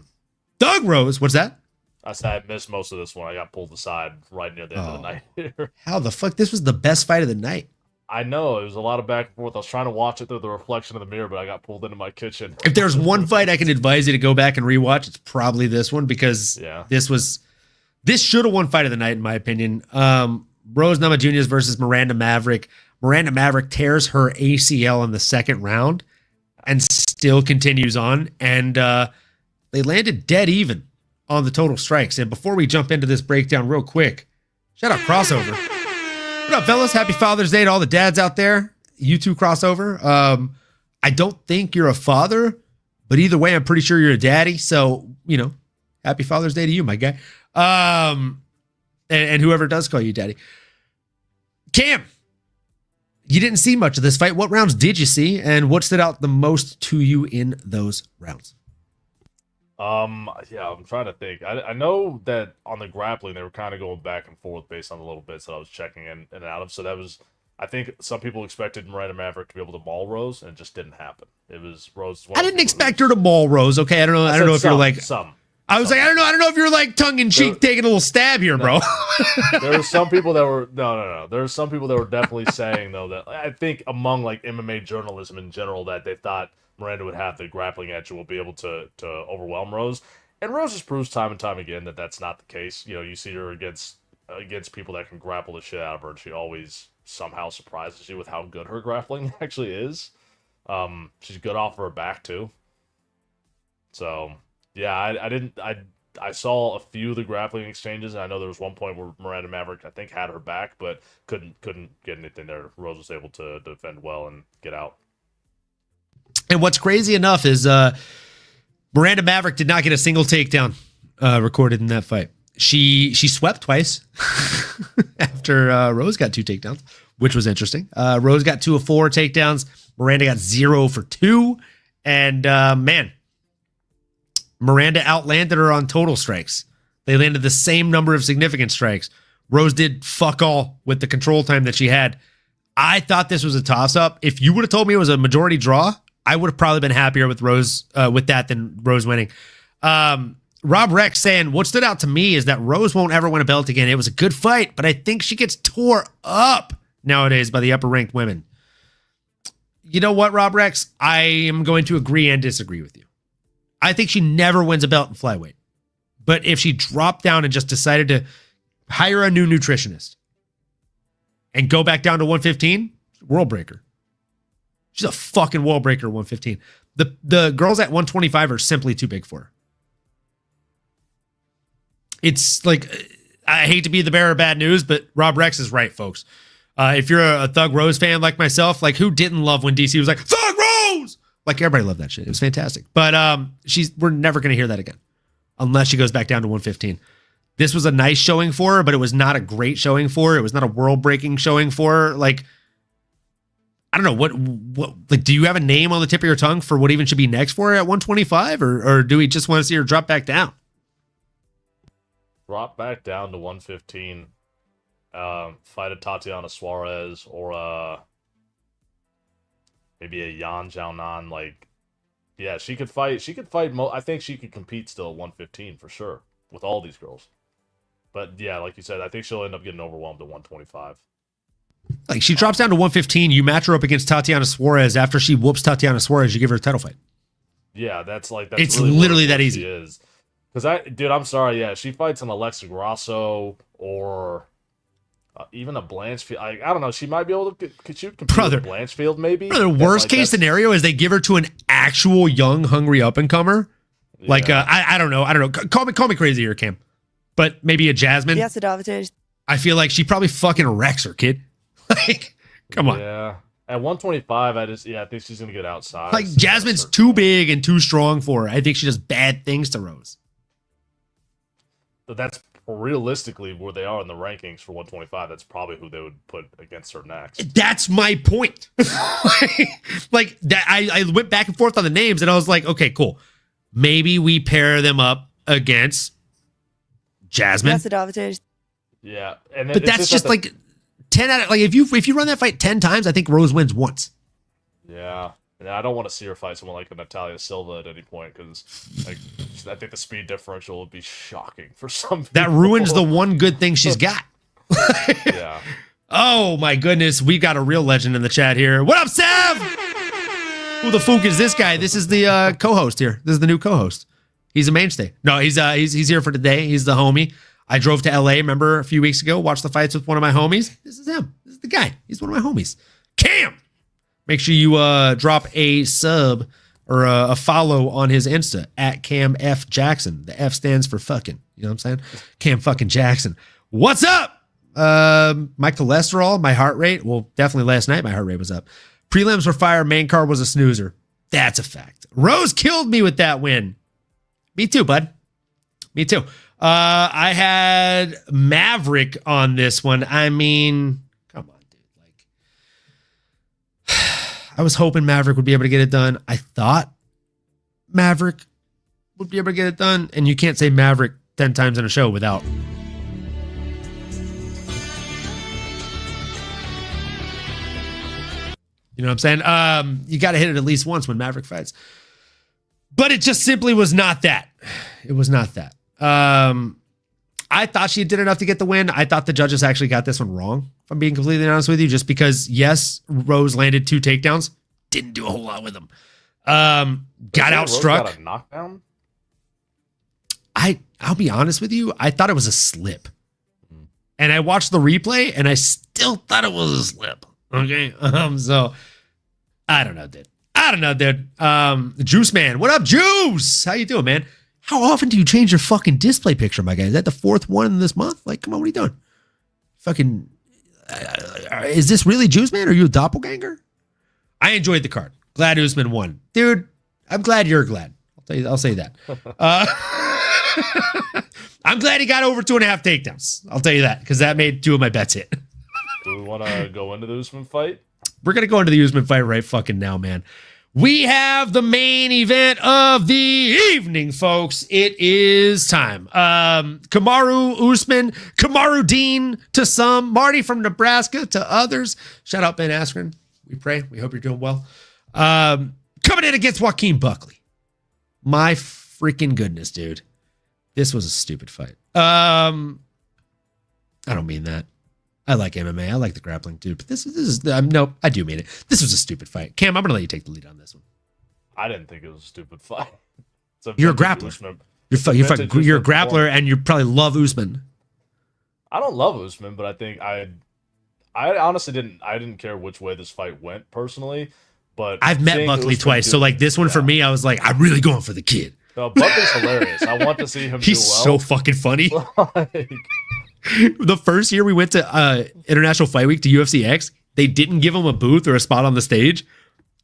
Doug Rose. What's that? I said I missed most of this one. I got pulled aside right near the end of the night here. How the fuck? This was the best fight of the night. I know. It was a lot of back and forth. I was trying to watch it through the reflection of the mirror, but I got pulled into my kitchen. If there's one fight I can advise you to go back and rewatch, it's probably this one, because this should have won fight of the night, in my opinion. Rose Namajunas versus Miranda Maverick. Miranda Maverick tears her ACL in the second round and still continues on. And they landed dead even on the total strikes. And before we jump into this breakdown real quick, shout out Crossover. What up, fellas? Happy Father's Day to all the dads out there. You two Crossover. I don't think you're a father, But either way, I'm pretty sure you're a daddy. So, happy Father's Day to you, my guy. And whoever does call you daddy. Cam, you didn't see much of this fight. What rounds did you see? And what stood out the most to you in those rounds? Yeah, I'm trying to think. I know that on the grappling, they were kind of going back and forth based on the little bits that I was checking in and out of. So that was, I think some people expected Miranda Maverick to be able to maul Rose, and it just didn't happen. It was Rose. I didn't expect her to maul Rose. Okay, I don't know if you're like some. I was like, I don't know if you're like tongue in cheek taking a little stab here, bro. There were some people that were no. There were some people that were definitely saying though that I think among like MMA journalism in general that they thought Miranda would have the grappling edge and will be able to overwhelm Rose. And Rose just proves time and time again that that's not the case. You see her against people that can grapple the shit out of her, and she always somehow surprises you with how good her grappling actually is. She's good off her back too. So yeah, I saw a few of the grappling exchanges, and I know there was one point where Miranda Maverick I think had her back, but couldn't get anything there. Rose was able to defend well and get out. And what's crazy enough is Miranda Maverick did not get a single takedown recorded in that fight. She swept twice after Rose got 2 takedowns, which was interesting. Rose got 2 of 4 takedowns. Miranda got 0 for 2. And man, Miranda outlanded her on total strikes. They landed the same number of significant strikes. Rose did fuck all with the control time that she had. I thought this was a toss-up. If you would have told me it was a majority draw, I would have probably been happier with Rose with that than Rose winning. Rob Rex saying, what stood out to me is that Rose won't ever win a belt again. It was a good fight, but I think she gets tore up nowadays by the upper-ranked women. You know what, Rob Rex? I am going to agree and disagree with you. I think she never wins a belt in flyweight. But if she dropped down and just decided to hire a new nutritionist and go back down to 115, world breaker. She's a fucking world breaker at 115. The girls at 125 are simply too big for her. It's like, I hate to be the bearer of bad news, but Rob Rex is right, folks. If you're a Thug Rose fan like myself, like who didn't love when DC was like, Thug Rose! Like everybody loved that shit. It was fantastic. But we're never going to hear that again unless she goes back down to 115. This was a nice showing for her, but it was not a great showing for her. It was not a world-breaking showing for her. Like, I don't know, what like, do you have a name on the tip of your tongue for what even should be next for her at 125? Or do we just want to see her drop back down? Drop back down to 115. Fight a Tatiana Suarez or maybe a Yan Xiaonan. Like, yeah, she could fight. I think she could compete still at 115 for sure with all these girls. But yeah, like you said, I think she'll end up getting overwhelmed at 125. Like, she drops down to 115. You match her up against Tatiana Suarez. After she whoops Tatiana Suarez, you give her a title fight. Yeah, that's it's really literally that easy. Because I'm sorry. Yeah, she fights an Alexa Grasso or even a Blanchfield. I don't know. She might be able to compete with Blanchfield, maybe. The worst case scenario is they give her to an actual young, hungry up and comer. Yeah. Like I don't know. Call me crazy here, Cam. But maybe a Jasmine. Yes, it I feel like she probably fucking wrecks her, kid. Like, come on. Yeah. At 125, I think she's gonna get outside. Like, Jasmine's too big and too strong for her. I think she does bad things to Rose. But that's realistically where they are in the rankings for 125. That's probably who they would put against her next. That's my point. Like that, I went back and forth on the names, and I was like, okay, cool. Maybe we pair them up against Jasmine. Yeah, but that's just like 10 out of, like, if you run that fight 10 times, I think Rose wins once. Yeah. And I don't want to see her fight someone like a Natalia Silva at any point, because I think the speed differential would be shocking for some people. That ruins the one good thing she's got. Yeah. Oh my goodness, we got a real legend in the chat here. What up, Sav? Who the fuck is this guy? This is the co-host here. This is the new co-host. He's a mainstay. No, he's here for today. He's the homie. I drove to LA, remember, a few weeks ago, watched the fights with one of my homies. This is him. This is the guy. He's one of my homies. Cam! Make sure you drop a sub or a follow on his Insta at Cam F Jackson. The F stands for fucking. You know what I'm saying? Cam fucking Jackson. What's up? My cholesterol, my heart rate. Well, definitely last night my heart rate was up. Prelims were fire. Main card was a snoozer. That's a fact. Rose killed me with that win. Me too, bud. Me too. I had Maverick on this one. I mean, come on, dude. Like, I was hoping Maverick would be able to get it done. I thought Maverick would be able to get it done. And you can't say Maverick 10 times in a show without. You know what I'm saying? You got to hit it at least once when Maverick fights. But it just simply was not that. It was not that. I thought she did enough to get the win. I thought the judges actually got this one wrong, if I'm being completely honest with you, just because, yes, Rose landed 2 takedowns. Didn't do a whole lot with them. Got outstruck. Rose got a knockdown? I'll be honest with you. I thought it was a slip. And I watched the replay, and I still thought it was a slip. Okay? So, I don't know, dude. Juice Man. What up, Juice? How you doing, man? How often do you change your fucking display picture, my guy? Is that the 4th one this month? Like, come on, what are you doing? Fucking, is this really Juice Man? Are you a doppelganger? I enjoyed the card. Glad Usman won. Dude, I'm glad you're glad. I'll say that. I'm glad he got over 2.5 takedowns. I'll tell you that, because that made 2 of my bets hit. Do we want to go into the Usman fight? We're going to go into the Usman fight right fucking now, man. We have the main event of the evening, folks. It is time. Kamaru Usman, Kamaru Dean to some, Marty from Nebraska to others. Shout out Ben Askren. We pray. We hope you're doing well. Coming in against Joaquin Buckley. My freaking goodness, dude. This was a stupid fight. I don't mean that. I like MMA. I like the grappling, dude. But this is no, I do mean it. This was a stupid fight. Cam, I'm going to let you take the lead on this one. I didn't think it was a stupid fight. You're a grappler. You're a grappler, and you probably love Usman. I don't love Usman, but I think I honestly didn't care which way this fight went personally. But I've met Buckley twice, so like this one for me, I was like, I'm really going for the kid. No, Buckley's hilarious. I want to see him. He's do well. so fucking funny. The first year we went to International Fight Week to UFC X, they didn't give him a booth or a spot on the stage.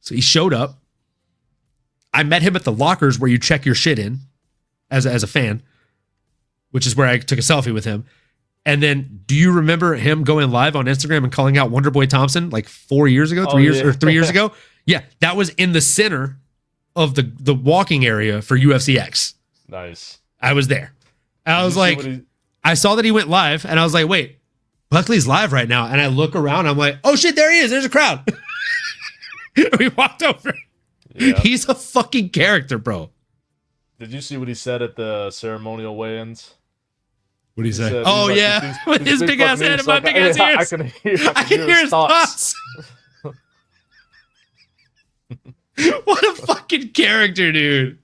So he showed up. I met him at the lockers where you check your shit in as a fan, which is where I took a selfie with him. And then do you remember him going live on Instagram and calling out Wonderboy Thompson like 3 years ago? 3 years ago? Yeah, that was in the center of the walking area for UFC X. Nice. I was there. I was like, I saw that he went live, and I was like, wait, Buckley's live right now. And I look around, I'm like, oh shit, there he is. There's a crowd. We walked over. Yeah. He's a fucking character, bro. Did you see what he said at the ceremonial weigh-ins? What did he say? Oh, like, yeah. With his big ass head and my big ass ears. I can hear his thoughts. What a fucking character, dude.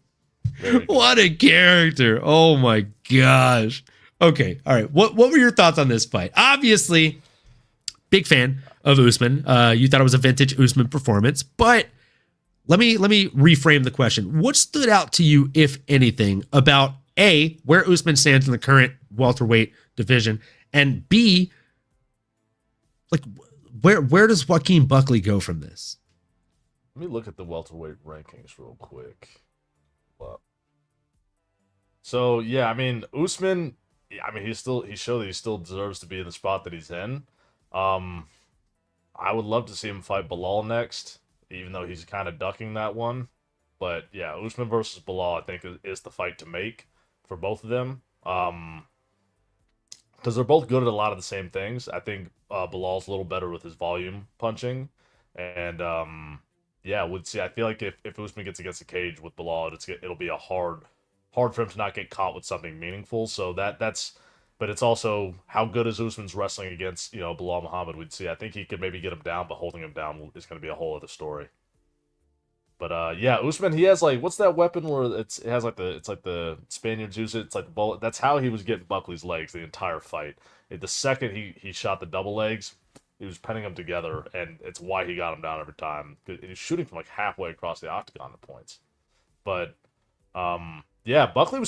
What a character. Oh, my gosh. Okay, all right. What were your thoughts on this fight? Obviously, big fan of Usman. You thought it was a vintage Usman performance, but let me reframe the question. What stood out to you, if anything, about A, where Usman stands in the current welterweight division, and B, like where does Joaquin Buckley go from this? Let me look at the welterweight rankings real quick. So yeah, I mean Usman. I mean, he showed that he still deserves to be in the spot that he's in. I would love to see him fight Bilal next, even though he's kind of ducking that one. But yeah, Usman versus Bilal, I think, is the fight to make for both of them. Because they're both good at a lot of the same things. I think Bilal's a little better with his volume punching. And yeah, I feel like if Usman gets against the cage with Bilal, it'll be a hard for him to not get caught with something meaningful. So but it's also how good is Usman's wrestling against, Bilal Muhammad. We'd see. I think he could maybe get him down, but holding him down is going to be a whole other story. But yeah, Usman, he has like, what's that weapon where it's like the Spaniards use it. It's like the bullet. That's how he was getting Buckley's legs the entire fight. The second he shot the double legs, he was penning them together, and it's why he got him down every time. He's shooting from like halfway across the octagon at points. But yeah, Buckley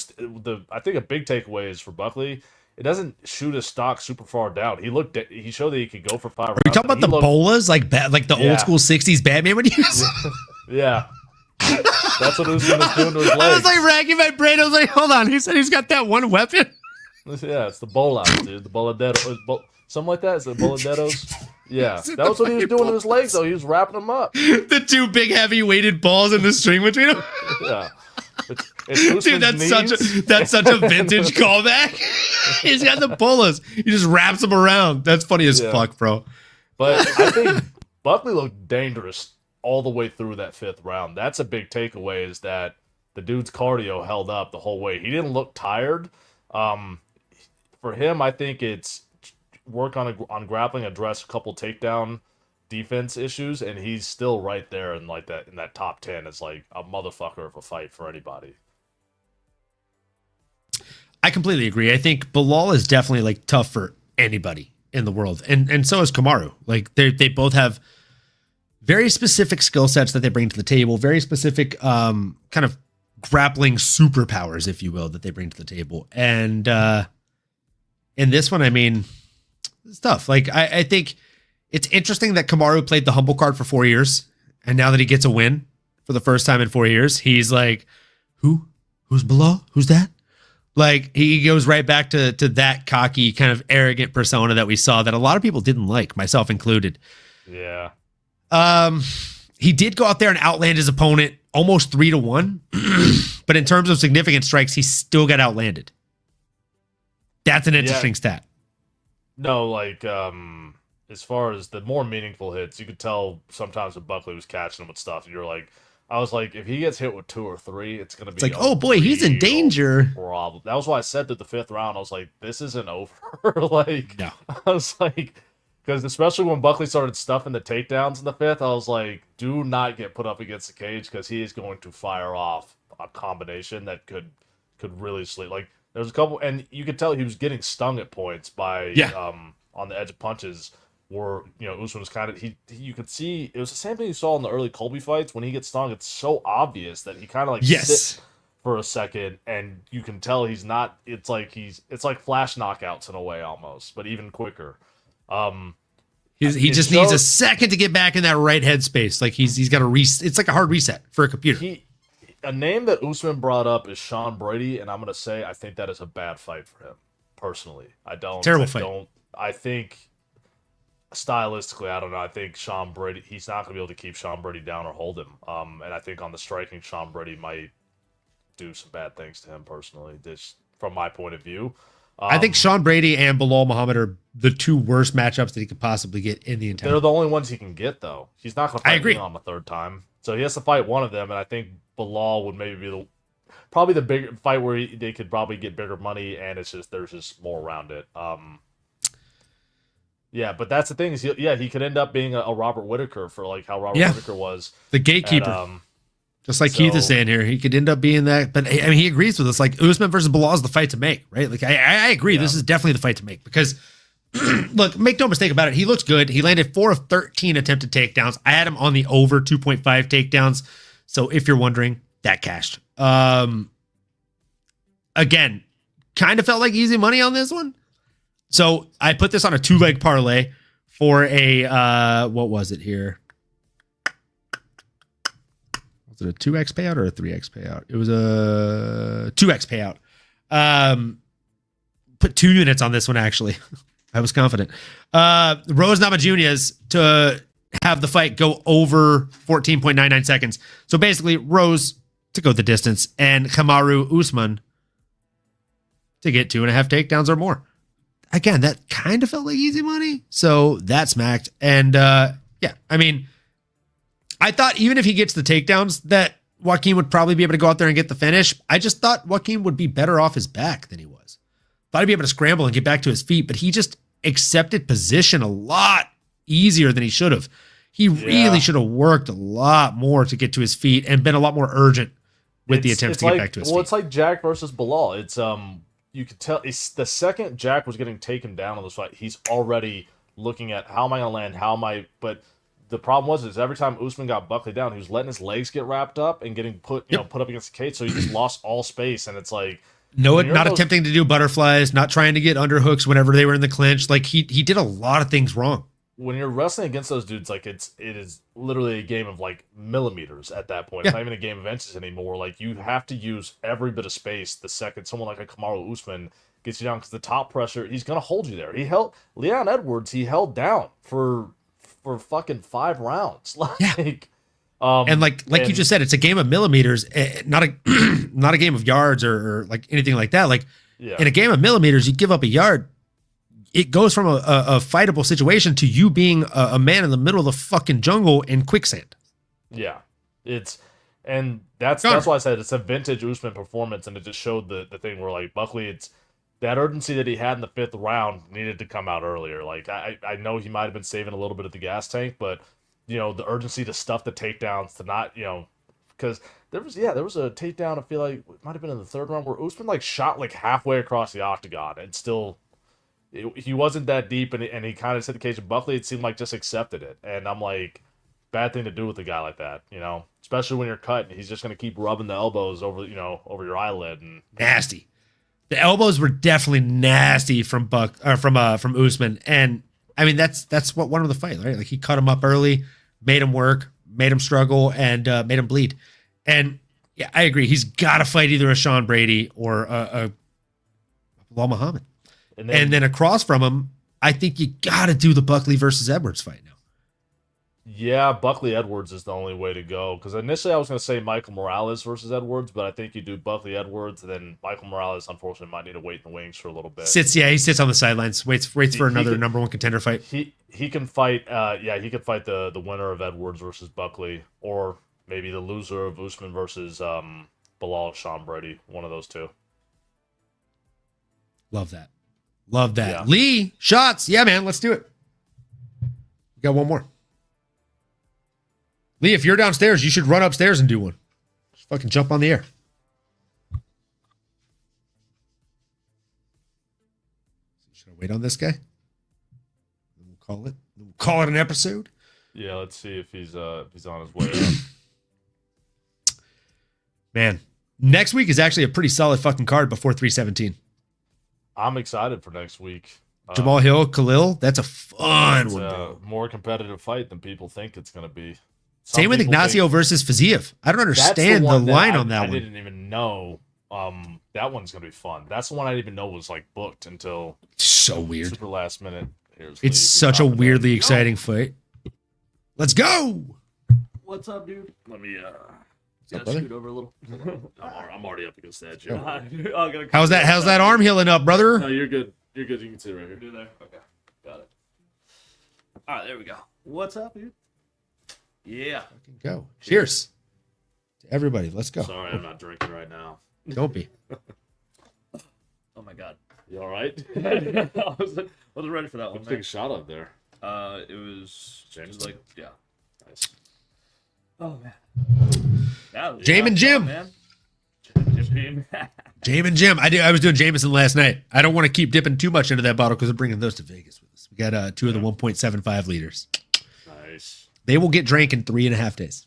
I think a big takeaway is for Buckley, it doesn't shoot his stock super far down. He showed that he could go for 5 rounds. Are you talking about the bolas, like the old school 60s Batman would use? Yeah. That's what Usman is doing to his legs. I was like racking my brain. I was like, hold on. He said he's got that one weapon. Yeah, it's the bolas, dude. The boladeros. Something like that. Is it boladeros? Yeah. That was what he was doing to his legs, though. He was wrapping them up. The two big, heavy weighted balls in the string between them. Yeah. It's Dude, that's such a vintage callback. He's got the bolas. He just wraps them around. That's funny as fuck, bro. But I think Buckley looked dangerous all the way through that 5th round. That's a big takeaway, is that the dude's cardio held up the whole way. He didn't look tired. For him, I think it's work on grappling, address a couple takedown defense issues, and he's still right there in that top 10. It's like a motherfucker of a fight for anybody. I completely agree. I think Bilal is definitely like tough for anybody in the world, and so is Kamaru. Like they both have very specific skill sets that they bring to the table, very specific kind of grappling superpowers, if you will, that they bring to the table. And in this one, I mean, it's tough. Like I think it's interesting that Kamaru played the humble card for 4 years, and now that he gets a win for the first time in 4 years, he's like, who's Bilal? Who's that? Like he goes right back to that cocky, kind of arrogant persona that we saw that a lot of people didn't like, myself included. Yeah. He did go out there and outland his opponent almost 3-1, but in terms of significant strikes, he still got outlanded. That's an interesting stat. No, like as far as the more meaningful hits, you could tell sometimes when Buckley was catching him with stuff, and you're like, I was like, if he gets hit with 2 or 3, it's gonna be like, oh boy, he's in danger. Problem. That was why I said that the 5th round, I was like, this isn't over. Like, no, I was like, because especially when Buckley started stuffing the takedowns in the 5th, I was like, do not get put up against the cage, because he is going to fire off a combination that could really sleep. Like there's a couple, and you could tell he was getting stung at points by on the edge of punches. Where Usman was kind of you could see it was the same thing you saw in the early Colby fights. When he gets stung, it's so obvious that he kind of like sits for a second, and you can tell he's not. It's like flash knockouts in a way almost, but even quicker. He just needs a second to get back in that right headspace. Like he's got to it's like a hard reset for a computer. A name that Usman brought up is Sean Brady, and I'm gonna say I think that is a bad fight for him personally. Terrible fight. I think. Stylistically, I don't know. I think Sean Brady, he's not going to be able to keep Sean Brady down or hold him. And I think on the striking, Sean Brady might do some bad things to him personally, just from my point of view. I think Sean Brady and Bilal Muhammad are the 2 worst matchups that he could possibly get in the entire. They're the only ones he can get, though. He's not going to fight Leon a 3rd time. So he has to fight one of them, and I think Bilal would maybe be probably the bigger fight where they could probably get bigger money, and there's just more around it. Yeah, but that's the thing is, he could end up being a Robert Whitaker for like how Robert Whitaker was. The gatekeeper. Just like Keith is saying here, he could end up being that. But I mean, he agrees with us. Like Usman versus Bilal is the fight to make, right? Like I agree. Yeah. This is definitely the fight to make because, look, make no mistake about it. He looks good. He landed 4 of 13 attempted takedowns. I had him on the over 2.5 takedowns. So if you're wondering, that cashed. Again, kind of felt like easy money on this one. So I put this on a 2-leg parlay for a, what was it here? Was it a 2x payout or a 3x payout? It was a 2x payout. Put 2 units on this one, actually. I was confident. Rose Namajunas to have the fight go over 14.99 seconds. So basically, Rose to go the distance and Kamaru Usman to get 2.5 takedowns or more. Again, that kind of felt like easy money. So that smacked. And I mean, I thought even if he gets the takedowns that Joaquin would probably be able to go out there and get the finish. I just thought Joaquin would be better off his back than he was. Thought he'd be able to scramble and get back to his feet, but he just accepted position a lot easier than he should have. He really should have worked a lot more to get to his feet and been a lot more urgent with the attempts to get back to his feet. Well, it's like Jack versus Bilal. It's you could tell it's the second Jack was getting taken down on this fight, he's already looking at how am I gonna land, but the problem was every time Usman got Buckley down, he was letting his legs get wrapped up and getting put up against the cage, so he just lost all space. And it's like not attempting to do butterflies, not trying to get underhooks whenever they were in the clinch. Like he did a lot of things wrong when you're wrestling against those dudes, like it is literally a game of like millimeters at that point. Yeah. It's not even a game of inches anymore. Like you have to use every bit of space the second someone like a Kamaru Usman gets you down, because the top pressure, he's gonna hold you there. He held Leon Edwards, he held down for fucking 5 rounds. Like, and like you just said, it's a game of millimeters, not a not a game of yards or like anything like that. Like in a game of millimeters, you give up a yard, it goes from a fightable situation to you being a man in the middle of the fucking jungle in quicksand. Yeah, that's why I said it's a vintage Usman performance, and it just showed the thing where like Buckley, it's that urgency that he had in the 5th round needed to come out earlier. Like I know he might have been saving a little bit of the gas tank, but the urgency to stuff the takedowns, to not because there was a takedown. I feel like it might have been in the 3rd round where Usman like shot like halfway across the octagon and still. He wasn't that deep, and he kind of set the cage. And Buckley, it seemed like, just accepted it. And I'm like, bad thing to do with a guy like that, especially when you're cut. He's just going to keep rubbing the elbows over your eyelid. And nasty. The elbows were definitely nasty from Usman. And I mean, that's what won him the fight, right? Like he cut him up early, made him work, made him struggle, and made him bleed. And yeah, I agree. He's got to fight either a Sean Brady or a Bilal Muhammad. And then across from him, I think you got to do the Buckley versus Edwards fight now. Yeah, Buckley Edwards is the only way to go. Because initially I was going to say Michael Morales versus Edwards, but I think you do Buckley Edwards, and then Michael Morales, unfortunately, might need to wait in the wings for a little bit. He sits on the sidelines, waits for another number 1 contender fight. He can fight. He could fight the winner of Edwards versus Buckley, or maybe the loser of Usman versus Bilal Sean Brady. One of those two. Love that. Yeah. Lee, shots. Yeah, man, let's do it. We got one more. Lee, if you're downstairs, you should run upstairs and do one. Just fucking jump on the air. Should I wait on this guy? We'll call it an episode. Yeah, let's see if he's on his way up. Man, next week is actually a pretty solid fucking card before 317. I'm excited for next week. Jamal Hill, Khalil, that's a fun one. A more competitive fight than people think it's going to be. Same with Ignacio versus Fiziev. I don't understand the line on that one. I didn't even know. That one's going to be fun. That's the one I didn't even know was like booked until so weird. Super last minute. It's such a weirdly exciting fight. Let's go. What's up, dude? Let me What's up, scoot over a little. I'm already up against that. How's that arm healing up, brother? No, you're good. You're good. You can sit right here. Do there. Okay. Got it. All right, there we go. What's up, dude? Yeah. Go. Cheers to everybody. Let's go. Sorry, I'm not drinking right now. Don't be. Oh my God. You all right? I wasn't ready for that one. Take a shot up there. It was James, just like, yeah. Nice. Oh man. That was Jame and Jim. man. Jame and Jim. I was doing Jameson last night. I don't want to keep dipping too much into that bottle because we're bringing those to Vegas with us. We got 2 of the 1.75 liters. Nice. They will get drank in 3.5 days.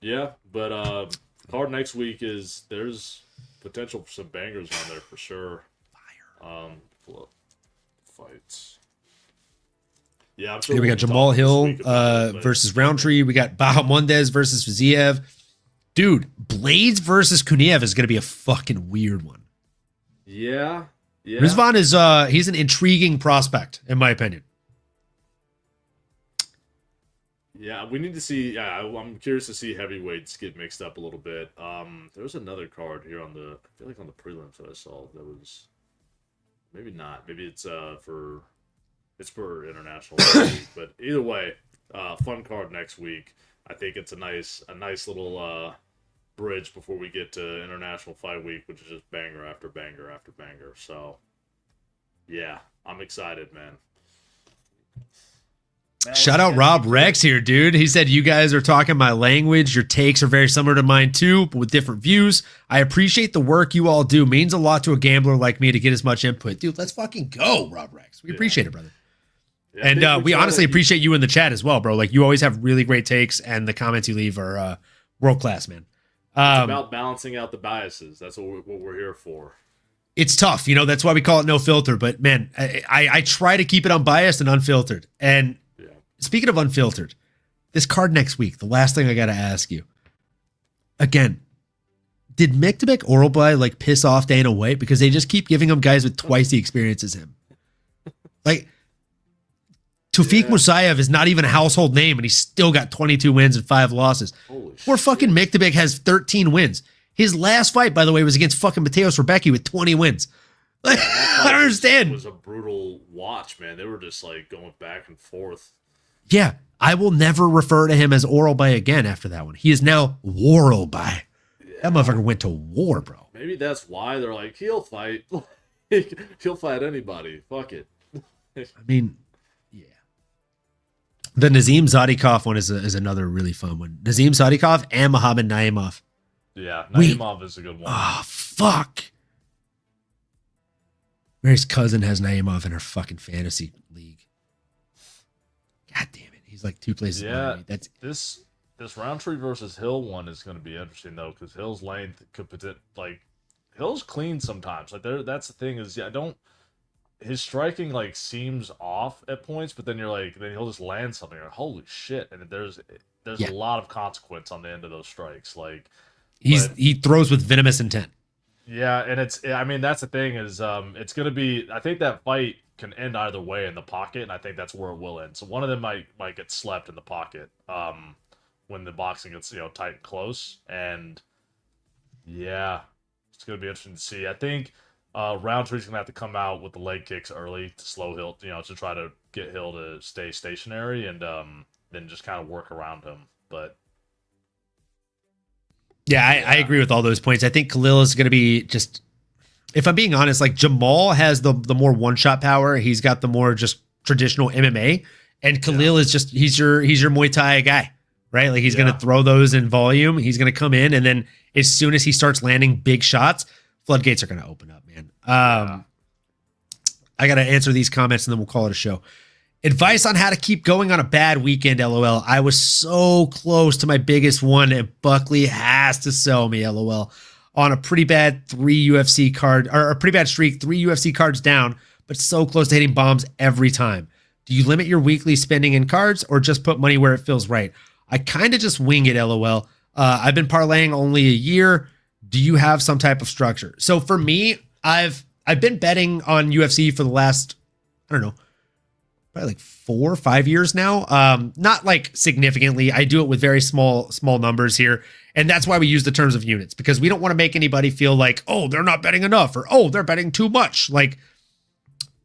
Yeah, but card next week there's potential for some bangers on there for sure. Fire. Fights. Yeah, I'm sure. Here we got Jamal Hill versus Roundtree. We got Bahamondes versus Fiziev. Dude, Blades versus Kuniev is going to be a fucking weird one. Yeah. Rizvan is he's an intriguing prospect, in my opinion. Yeah, we need to see. Yeah, I'm curious to see heavyweights get mixed up a little bit. There was another card here I feel like on the prelims that I saw that was maybe not. Maybe it's for international week, but either way, fun card next week. I think it's a nice little bridge before we get to International Fight Week, which is just banger after banger after banger. So, yeah, I'm excited, man. Shout out Rob Rex here, dude. He said, you guys are talking my language. Your takes are very similar to mine too, but with different views. I appreciate the work you all do. Means a lot to a gambler like me to get as much input. Dude, let's fucking go, Rob Rex. We appreciate it, brother. Yeah, and we honestly appreciate you in the chat as well, bro. Like, you always have really great takes, and the comments you leave are world class, man. It's about balancing out the biases. That's what we're here for. It's tough, that's why we call it no filter. But man, I try to keep it unbiased and unfiltered. And speaking of unfiltered, this card next week, the last thing I got to ask you. Again, did Miktabek Oralby like piss off Dana White? Because they just keep giving him guys with twice the experience as him. Like, Tawfiq Musayev is not even a household name, and he's still got 22 wins and 5 losses. Poor fucking Miktabek has 13 wins. His last fight, by the way, was against fucking Mateos Rebecki with 20 wins. Like, I don't understand. It was a brutal watch, man. They were just like going back and forth. Yeah, I will never refer to him as Oralby again after that one. He is now Waralby. That motherfucker went to war, bro. Maybe that's why they're like, he'll fight. He'll fight anybody. Fuck it. I mean, yeah. The Nazim Zadikov one is another really fun one. Nazim Zadikov and Muhammad Naimov. Yeah, Naimov is a good one. Oh, fuck. Mary's cousin has Naimov in her fucking fantasy league. God damn it. He's like 2 places behind me. That's this Roundtree versus Hill one is going to be interesting though, because Hill's length could like Hill's clean sometimes. Like that's the thing is his striking like seems off at points, but then you're like then he'll just land something. You're like, holy shit! And there's a lot of consequence on the end of those strikes. Like he throws with venomous intent. Yeah, and that's the thing is it's going to be, I think that fight can end either way in the pocket, and I think that's where it will end. So one of them might get slept in the pocket when the boxing gets tight and close, and yeah, it's going to be interesting to see. I think Roundtree's going to have to come out with the leg kicks early to slow Hill, to try to get Hill to stay stationary, and then just kind of work around him. But yeah, I agree with all those points. I think Khalil is going to be just, if I'm being honest, like Jamal has the more one-shot power. He's got the more just traditional MMA, and Khalil is just, he's your Muay Thai guy, right? Like he's going to throw those in volume. He's going to come in, and then as soon as he starts landing big shots, floodgates are going to open up, man. I got to answer these comments, and then we'll call it a show. Advice on how to keep going on a bad weekend, LOL. I was so close to my biggest one, and Buckley has to sell me, LOL. On a pretty bad 3 UFC card, or a pretty bad streak, 3 UFC cards down, but so close to hitting bombs every time. Do you limit your weekly spending in cards, or just put money where it feels right? I kind of just wing it, LOL. I've been parlaying only a year. Do you have some type of structure? So for me, I've been betting on UFC for the last, I don't know, probably like 4 or 5 years now. Not like significantly. I do it with very small numbers here. And that's why we use the terms of units, because we don't want to make anybody feel like, oh, they're not betting enough, or, oh, they're betting too much. Like,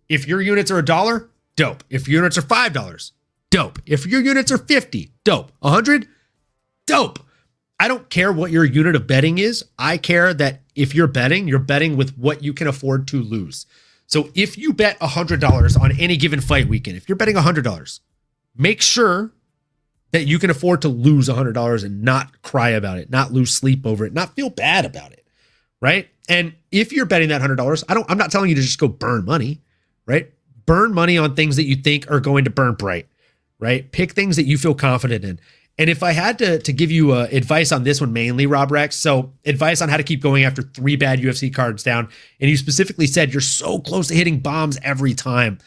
if your units are $1, dope. If your units are $5, dope. If your units are 50, dope. 100, dope. I don't care what your unit of betting is. I care that if you're betting with what you can afford to lose. So if you bet $100 on any given fight weekend, if you're betting $100, make sure that you can afford to lose $100 and not cry about it, not lose sleep over it, not feel bad about it, right? And if you're betting that $100, I'm not telling you to just go burn money, right? Burn money on things that you think are going to burn bright, right? Pick things that you feel confident in. And if I had to give you advice on this one mainly, Rob Rex, so advice on how to keep going after 3 bad UFC cards down, and you specifically said you're so close to hitting bombs every time.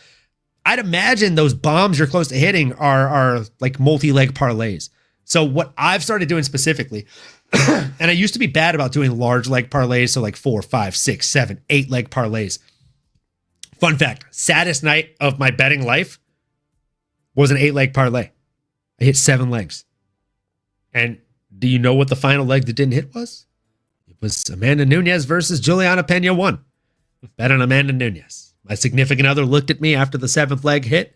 I'd imagine those bombs you're close to hitting are like multi-leg parlays. So what I've started doing specifically, and I used to be bad about doing large leg parlays, so like 4, 5, 6, 7, 8 leg parlays. Fun fact, saddest night of my betting life was an 8 leg parlay. I hit 7 legs. And do you know what the final leg that didn't hit was? It was Amanda Nunes versus Juliana Pena 1. Bet on Amanda Nunes. My significant other looked at me after the 7th leg hit,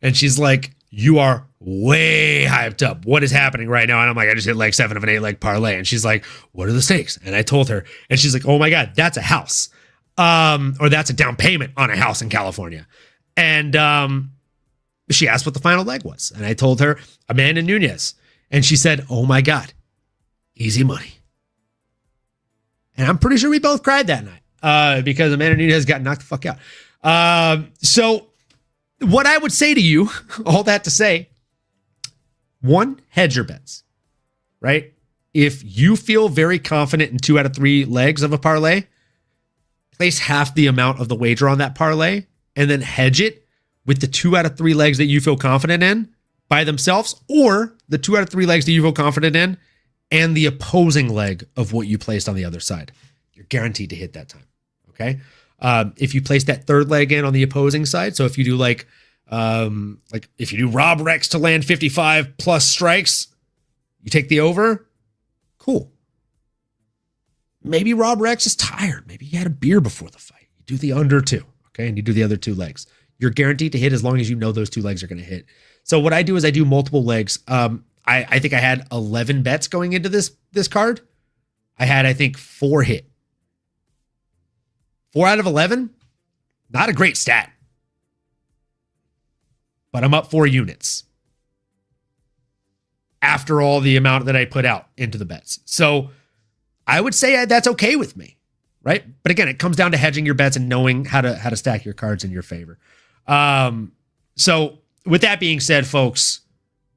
and she's like, you are way hyped up. What is happening right now? And I'm like, I just hit leg 7 of an 8 leg parlay. And she's like, what are the stakes? And I told her, and she's like, oh my God, that's a house. Or that's a down payment on a house in California. And she asked what the final leg was. And I told her, Amanda Nunes. And she said, oh my God, easy money. And I'm pretty sure we both cried that night because Amanda Nunes got knocked the fuck out. So what I would say to you, all that to say, 1, hedge your bets, right? If you feel very confident in 2 out of 3 legs of a parlay, place half the amount of the wager on that parlay and then hedge it with the 2 out of 3 legs that you feel confident in. by themselves, or the 2 out of 3 legs that you feel confident in, and the opposing leg of what you placed on the other side. You're guaranteed to hit that time. Okay. If you place that third leg in on the opposing side, so if you do like if you do Rob Rex to land 55 plus strikes, you take the over. Cool. Maybe Rob Rex is tired. Maybe he had a beer before the fight. You do the under 2. Okay. And you do the other 2 legs. You're guaranteed to hit as long as you know those 2 legs are going to hit. So what I do is I do multiple legs. I think I had 11 bets going into this card. I had, I think, 4 hit. 4 out of 11, not a great stat. But I'm up 4 units after all the amount that I put out into the bets. So I would say that's okay with me, right? But again, it comes down to hedging your bets and knowing how to stack your cards in your favor. So with that being said, folks,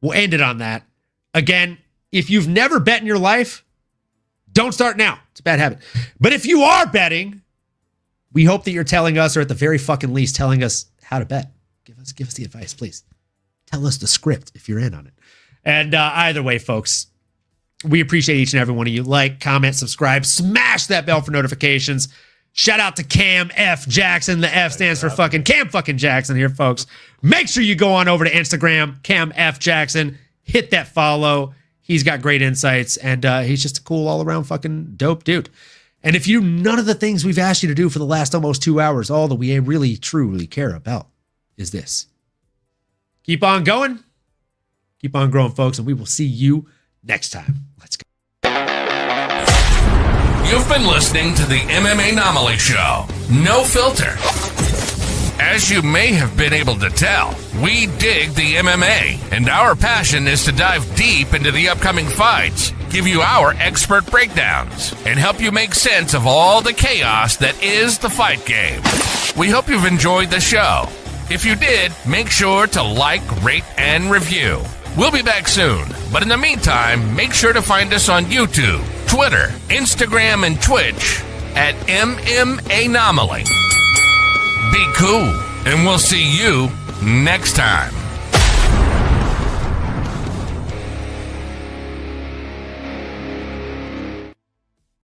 we'll end it on that. Again, if you've never bet in your life, don't start now. It's a bad habit. But if you are betting, we hope that you're telling us, or at the very fucking least, telling us how to bet. Give us the advice, please. Tell us the script if you're in on it. And either way, folks, we appreciate each and every one of you. Like, comment, subscribe, smash that bell for notifications. Shout out to Cam F. Jackson. The F stands for fucking Cam fucking Jackson here, folks. Make sure you go on over to Instagram, Cam F. Jackson. Hit that follow. He's got great insights, and he's just a cool all-around fucking dope dude. And if you do none of the things we've asked you to do for the last almost 2 hours, all that we really, truly care about is this. Keep on going. Keep on growing, folks, and we will see you next time. Let's go. You've been listening to the MMAnomaly Show. No filter. As you may have been able to tell, we dig the MMA, and our passion is to dive deep into the upcoming fights, give you our expert breakdowns, and help you make sense of all the chaos that is the fight game. We hope you've enjoyed the show. If you did, make sure to like, rate, and review. We'll be back soon, but in the meantime, make sure to find us on YouTube, Twitter, Instagram, and Twitch at MMAnomaly. Be cool, and we'll see you next time.